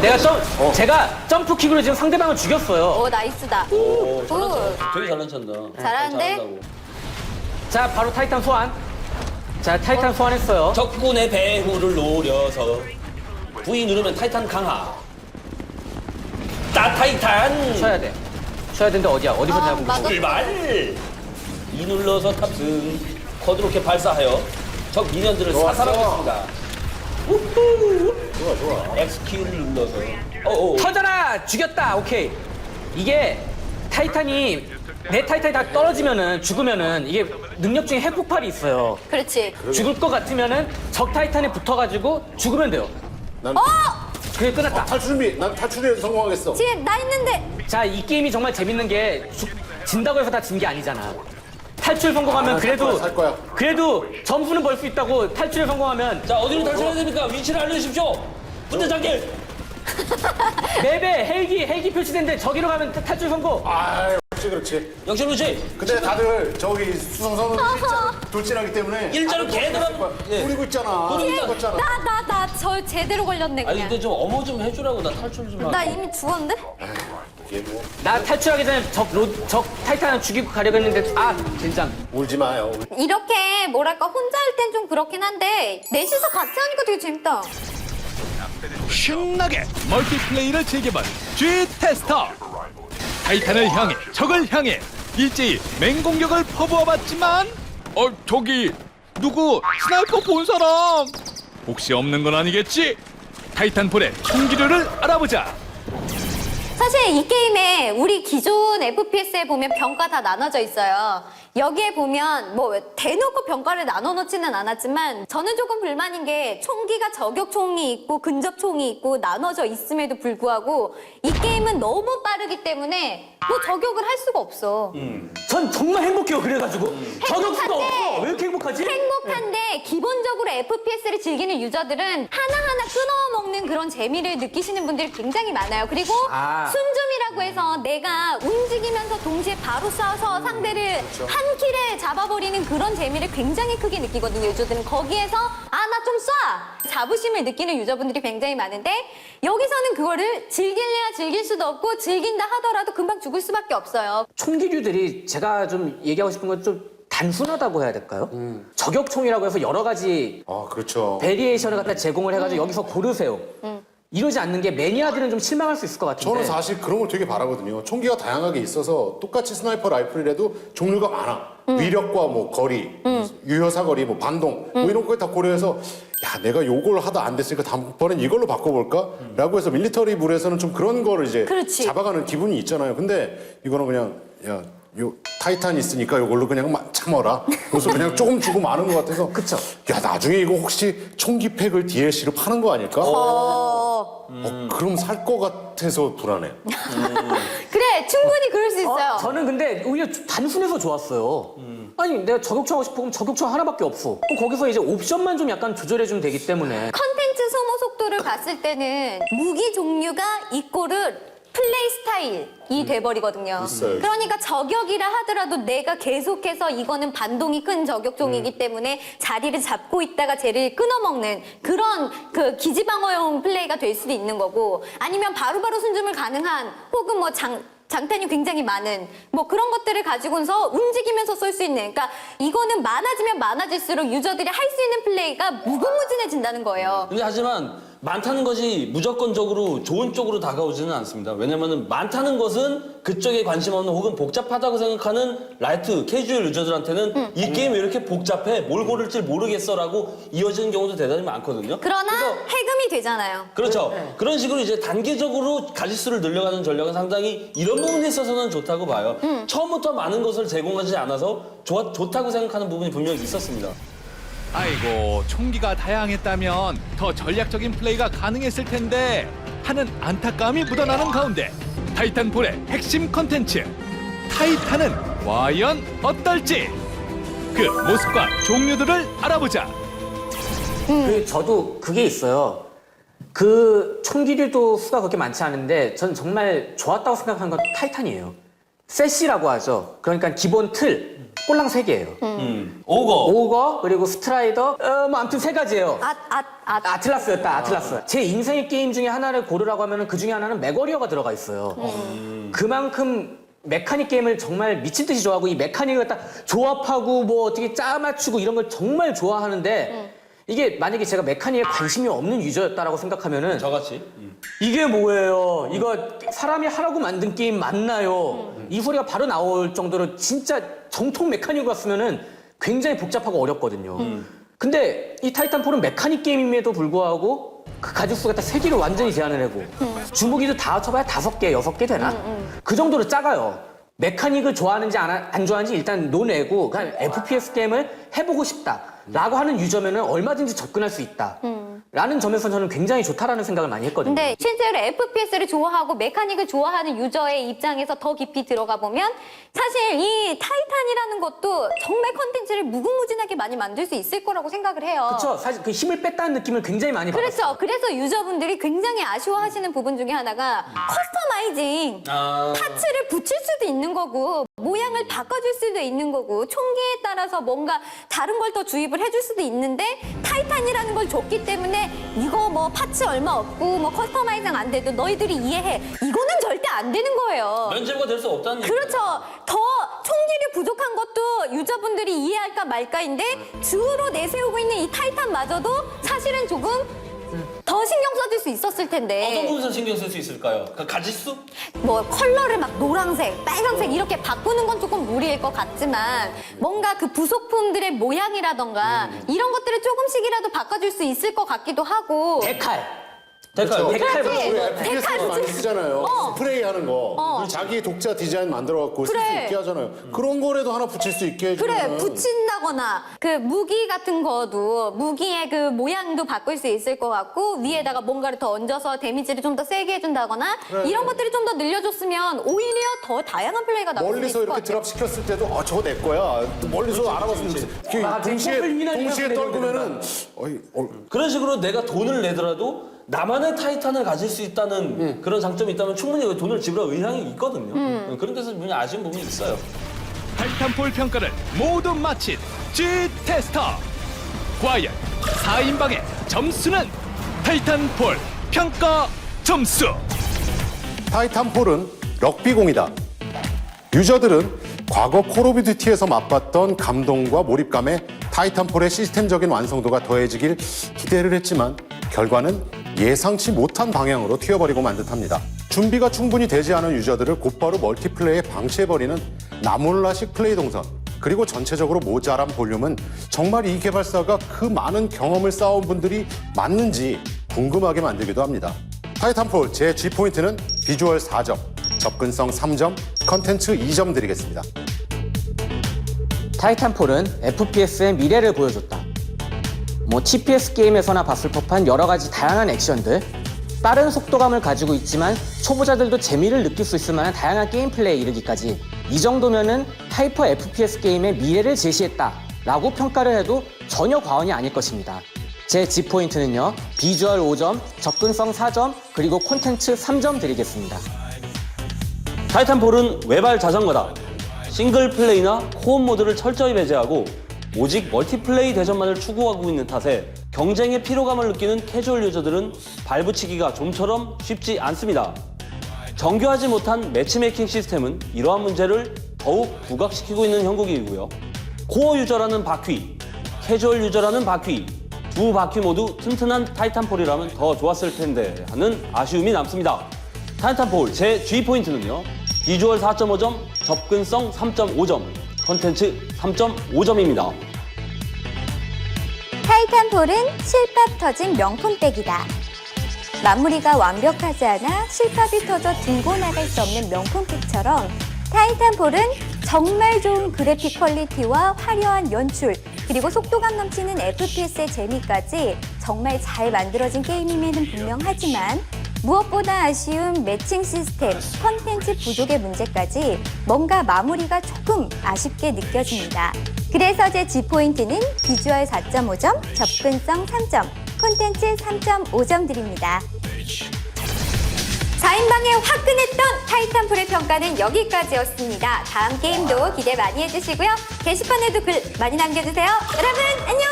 내가 제가 점프킥으로 지금 상대방을 죽였어요. 나이스다. 오, 되게 잘 런쳤다. 잘하는데? 자, 바로 타이탄 소환. 자, 타이탄 소환했어요. 적군의 배후를 노려서 V 누르면 타이탄 강화. 타이탄. 쳐야 돼. 쳐야 되는데 어디야? 어디서 나고? 출발. E 눌러서 탑승. 쿼드로켓 발사하여 적 미니언들을 사살하겠습니다. 좋아. X키를 눌러서. 터져라! 죽였다! 오케이. 이게 타이탄이 내 타이탄이 다 떨어지면은 죽으면은 이게 능력 중에 핵폭발이 있어요. 그렇지. 죽을 것 같으면은 적 타이탄에 붙어가지고 죽으면 돼요. 그게 끝났다. 탈출 준비. 난 탈출에 성공하겠어. 지금 나 있는데. 자, 이 게임이 정말 재밌는 게 진다고 해서 다 진 게 아니잖아. 탈출 성공하면 살 거야. 그래도 점수는 벌 수 있다고. 탈출에 성공하면. 자, 어디로 탈출해야 됩니까? 위치를 알려주십시오. 분대 장길. 맵에 헬기 표시된데 저기로 가면 탈출 성공. 그렇지. 역시. 근데 다들 저기 수성선을 돌진하기 때문에. 일자로 개들은 뿌리고 있잖아. 뿌리고 나 저 제대로 걸렸네 아니 그냥. 근데 좀 어머 좀 해주라고. 나 탈출 좀 하고. 나 이미 죽었는데? 나 탈출하기 전에 적 타이탄을 죽이고 가려고 했는데 젠장. 울지 마요. 이렇게 뭐랄까 혼자 할 땐 좀 그렇긴 한데 넷이서 같이 하니까 되게 재밌다. 신나게 멀티플레이를 즐겨본 G 테스터. 타이탄을 향해 적을 향해 일제히 맹공격을 퍼부어봤지만 저기 누구 스나이퍼 본 사람 혹시 없는 건 아니겠지? 타이탄폴의 총기류를 알아보자. 사실 이 게임에 우리 기존 FPS에 보면 병가 다 나눠져 있어요. 여기에 보면 뭐 대놓고 병가를 나눠 놓지는 않았지만 저는 조금 불만인 게 총기가 저격총이 있고 근접총이 있고 나눠져 있음에도 불구하고 이 게임은 너무 빠르기 때문에 뭐 저격을 할 수가 없어. 전 정말 행복해요. 그래가지고 저격수가 없어. 왜 이렇게 행복하지? 행복한데 기본적으로 FPS를 즐기는 유저들은 하나하나 끊어먹는 그런 재미를 느끼시는 분들이 굉장히 많아요. 그리고 순줌이라고 해서 내가 움직이면서 동시에 바로 쏴서 상대를 한 킬에 잡아버리는 그런 재미를 굉장히 크게 느끼거든요. 유저들은 거기에서 나 좀 쏴! 자부심을 느끼는 유저분들이 굉장히 많은데 여기서는 그거를 즐길래야 즐길 수도 없고 즐긴다 하더라도 금방 죽을 수밖에 없어요. 총기류들이 제가 좀 얘기하고 싶은 건 좀 단순하다고 해야 될까요? 저격총이라고 해서 여러 가지 그렇죠. 베리에이션을 갖다 제공을 해가지고 여기서 고르세요. 이러지 않는 게 매니아들은 좀 실망할 수 있을 것 같은데. 저는 사실 그런 걸 되게 바라거든요. 총기가 다양하게 있어서 똑같이 스나이퍼 라이플이라도 종류가 많아. 위력과 뭐 거리, 유효 사거리, 뭐 반동 뭐 이런 걸 다 고려해서 야 내가 요걸 하다 안 됐으니까 다음번엔 이걸로 바꿔볼까?라고 해서 밀리터리 물에서는 좀 그런 거를 이제 그렇지. 잡아가는 기분이 있잖아요. 근데 이거는 그냥 야 요 타이탄 있으니까 요걸로 그냥 참아라. 그래서 그냥 조금 주고 마는 것 같아서. 그쵸. 야 나중에 이거 혹시 총기팩을 DLC로 파는 거 아닐까? 그럼 살 것 같아서 불안해. 그래, 충분히 그럴 수 있어요. 저는 근데 오히려 단순해서 좋았어요. 아니 내가 저격총 하고 싶어 그럼 저격총 하나밖에 없어. 그럼 거기서 이제 옵션만 좀 약간 조절해주면 되기 때문에. 컨텐츠 소모 속도를 봤을 때는 무기 종류가 이꼬르 플레이 스타일이 돼버리거든요. 있어요. 그러니까 저격이라 하더라도 내가 계속해서 이거는 반동이 큰 저격종이기 때문에 자리를 잡고 있다가 쟤를 끊어먹는 그런 그 기지방어용 플레이가 될 수도 있는 거고, 아니면 바로바로 순줌을 가능한, 혹은 뭐 장탄이 굉장히 많은 뭐 그런 것들을 가지고서 움직이면서 쏠 수 있는, 그러니까 이거는 많아지면 많아질수록 유저들이 할 수 있는 플레이가 무궁무진해진다는 거예요. 근데 하지만 많다는 것이 무조건적으로 좋은 쪽으로 다가오지는 않습니다. 왜냐면은 많다는 것은 그쪽에 관심 없는 혹은 복잡하다고 생각하는 라이트, 캐주얼 유저들한테는 이 게임 왜 이렇게 복잡해? 뭘 고를지 모르겠어라고 이어지는 경우도 대단히 많거든요. 그러나 해금이 되잖아요. 그렇죠. 그런 식으로 이제 단계적으로 가짓수를 늘려가는 전략은 상당히 이런 부분에 있어서는 좋다고 봐요. 처음부터 많은 것을 제공하지 않아서 좋다고 생각하는 부분이 분명히 있었습니다. 아이고 총기가 다양했다면 더 전략적인 플레이가 가능했을 텐데 하는 안타까움이 묻어나는 가운데 타이탄폴의 핵심 컨텐츠 타이탄은 과연 어떨지 그 모습과 종류들을 알아보자. 저도 그게 있어요. 그 총기들도 수가 그렇게 많지 않은데 전 정말 좋았다고 생각한 건 타이탄이에요. 세시라고 하죠. 그러니까 기본 틀 꼴랑 3개예요. 오거 그리고 스트라이더 뭐 아무튼 3가지예요. 아틀라스였다. 아틀라스. 제 인생의 게임 중에 하나를 고르라고 하면 그 중에 하나는 맥워리어가 들어가 있어요. 그만큼 메카닉 게임을 정말 미친 듯이 좋아하고 이 메카닉을 딱 조합하고 뭐 어떻게 짜 맞추고 이런 걸 정말 좋아하는데 이게 만약에 제가 메카닉에 관심이 없는 유저였다라고 생각하면은 저같이 이게 뭐예요? 이거 사람이 하라고 만든 게임 맞나요? 이 소리가 바로 나올 정도로 진짜 정통 메카닉 같으면은 굉장히 복잡하고 어렵거든요. 근데 이 타이탄폴은 메카닉 게임임에도 불구하고 그 가짓수가 딱 3개를 완전히 제한을 하고 주무기도 다 합쳐봐야 5개, 6개 되나? 그 정도로 작아요. 메카닉을 좋아하는지 안 좋아하는지 일단 논외고 그냥 FPS 게임을 해보고 싶다라고 하는 유저면은 얼마든지 접근할 수 있다. 라는 점에서 저는 굉장히 좋다라는 생각을 많이 했거든요. 근데 실제로 FPS를 좋아하고 메카닉을 좋아하는 유저의 입장에서 더 깊이 들어가 보면 사실 이 타이탄이라는 것도 정말 컨텐츠를 무궁무진하게 많이 만들 수 있을 거라고 생각을 해요. 그렇죠. 사실 그 힘을 뺐다는 느낌을 굉장히 많이 받았어요. 그렇죠. 그래서 유저분들이 굉장히 아쉬워하시는 부분 중에 하나가 커스터마이징, 파츠를 붙일 수도 있는 거고 모양을 바꿔줄 수도 있는 거고 총기에 따라서 뭔가 다른 걸 더 주입을 해줄 수도 있는데 타이탄이라는 걸 줬기 때문에 이거 뭐 파츠 얼마 없고 뭐 커스터마이징 안 돼도 너희들이 이해해. 이거는 절대 안 되는 거예요. 면제부가 될 수 없다는 얘기죠. 그렇죠. 더 총기를 부족한 것도 유저분들이 이해할까 말까인데 주로 내세우고 있는 이 타이탄마저도 사실은 조금 더 신경 써줄 수 있었을 텐데. 어떤 부분에서 신경 쓸 수 있을까요? 그 가짓수? 뭐 컬러를 막 노란색, 빨간색 이렇게 바꾸는 건 조금 무리일 것 같지만 뭔가 그 부속품들의 모양이라던가 이런 것들을 조금씩이라도 바꿔줄 수 있을 것 같기도 하고. 데칼. 그렇죠. 데칼 FPS에서 많이 쓰잖아요. 스프레이 하는 거. 자기 독자 디자인 만들어갖고 쓸 수 그래. 있게 하잖아요. 그런 거라도 하나 붙일 수 있게 해주면. 그래, 붙인다거나 그 무기 같은 거도 무기의 그 모양도 바꿀 수 있을 것 같고 위에다가 뭔가를 더 얹어서 데미지를 좀 더 세게 해준다거나 그래. 이런 것들이 좀 더 늘려줬으면 오히려 더 다양한 플레이가 나올 수 멀리서 있을 것 이렇게 같아요. 드랍 시켰을 때도 저거 내 거야. 또 멀리서 알아봤으면 동시에 떨구면은 그런 식으로 내가 돈을 내더라도 나만의 타이탄을 가질 수 있다는 그런 장점이 있다면 충분히 돈을 지불할 의향이 있거든요. 그런 데서 분명히 아쉬운 부분이 있어요. 타이탄폴 평가를 모두 마친 G테스터. 과연 4인방의 점수는 타이탄폴 평가 점수. 타이탄폴은 럭비공이다. 유저들은 과거 콜 오브 듀티에서 맛봤던 감동과 몰입감에 타이탄폴의 시스템적인 완성도가 더해지길 기대를 했지만 결과는 예상치 못한 방향으로 튀어버리고 만 듯합니다. 준비가 충분히 되지 않은 유저들을 곧바로 멀티플레이에 방치해버리는 나몰라식 플레이 동선, 그리고 전체적으로 모자란 볼륨은 정말 이 개발사가 그 많은 경험을 쌓아온 분들이 맞는지 궁금하게 만들기도 합니다. 타이탄폴 제 G포인트는 비주얼 4점, 접근성 3점, 컨텐츠 2점 드리겠습니다. 타이탄폴은 FPS의 미래를 보여줬다. TPS 게임에서나 봤을 법한 여러 가지 다양한 액션들, 빠른 속도감을 가지고 있지만 초보자들도 재미를 느낄 수 있을 만한 다양한 게임 플레이에 이르기까지 이 정도면은 하이퍼 FPS 게임의 미래를 제시했다라고 평가를 해도 전혀 과언이 아닐 것입니다. 제 G포인트는요, 비주얼 5점, 접근성 4점, 그리고 콘텐츠 3점 드리겠습니다. 타이탄폴은 외발 자전거다. 싱글 플레이나 코업 모드를 철저히 배제하고 오직 멀티플레이 대전만을 추구하고 있는 탓에 경쟁의 피로감을 느끼는 캐주얼 유저들은 발붙이기가 좀처럼 쉽지 않습니다. 정교하지 못한 매치메이킹 시스템은 이러한 문제를 더욱 부각시키고 있는 형국이고요. 코어 유저라는 바퀴, 캐주얼 유저라는 바퀴, 두 바퀴 모두 튼튼한 타이탄폴이라면 더 좋았을 텐데 하는 아쉬움이 남습니다. 타이탄폴 제 G포인트는요, 비주얼 4.5점, 접근성 3.5점, 컨텐츠 3.5점입니다. 타이탄폴은 실밥 터진 명품백이다. 마무리가 완벽하지 않아 실밥이 터져 들고 나갈 수 없는 명품백처럼 타이탄폴은 정말 좋은 그래픽 퀄리티와 화려한 연출, 그리고 속도감 넘치는 FPS의 재미까지 정말 잘 만들어진 게임임에는 분명하지만 무엇보다 아쉬운 매칭 시스템, 컨텐츠 부족의 문제까지 뭔가 마무리가 조금 아쉽게 느껴집니다. 그래서 제 G포인트는 비주얼 4.5점, 접근성 3점, 콘텐츠 3.5점 드립니다. 4인방의 화끈했던 타이탄폴의 평가는 여기까지였습니다. 다음 게임도 기대 많이 해주시고요. 게시판에도 글 많이 남겨주세요. 여러분 안녕!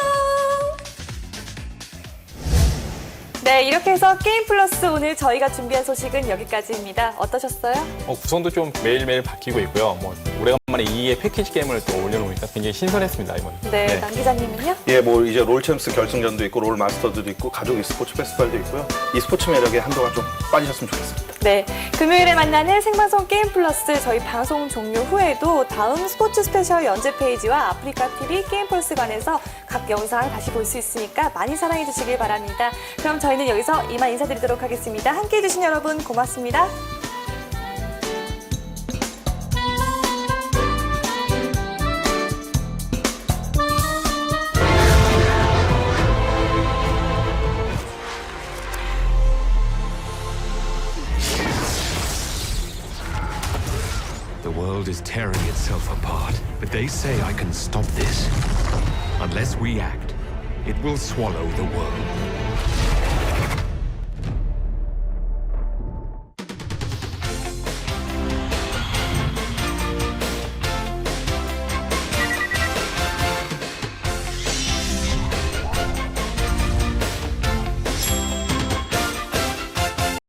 네, 이렇게 해서 게임 플러스 오늘 저희가 준비한 소식은 여기까지입니다. 어떠셨어요? 구성도 좀 매일매일 바뀌고 있고요. 오래간만에 2의 패키지 게임을 또 올려놓으니까 굉장히 신선했습니다, 이번. 네, 남 기자님은요? 예, 이제 롤챔스 결승전도 있고 롤 마스터즈도 있고 가족 e스포츠 페스티벌도 있고요. e스포츠 매력에 한동안 좀 빠지셨으면 좋겠습니다. 네, 금요일에 만나는 생방송 게임 플러스 저희 방송 종료 후에도 다음 스포츠 스페셜 연재 페이지와 아프리카 TV 게임 플러스 관에서 각 영상 다시 볼 수 있으니까 많이 사랑해 주시길 바랍니다. 그럼 저희는 여기서 이만 인사드리도록 하겠습니다. 함께해 주신 여러분 고맙습니다. The world is tearing itself apart, but they say I can stop this. Unless we act, it will swallow the world.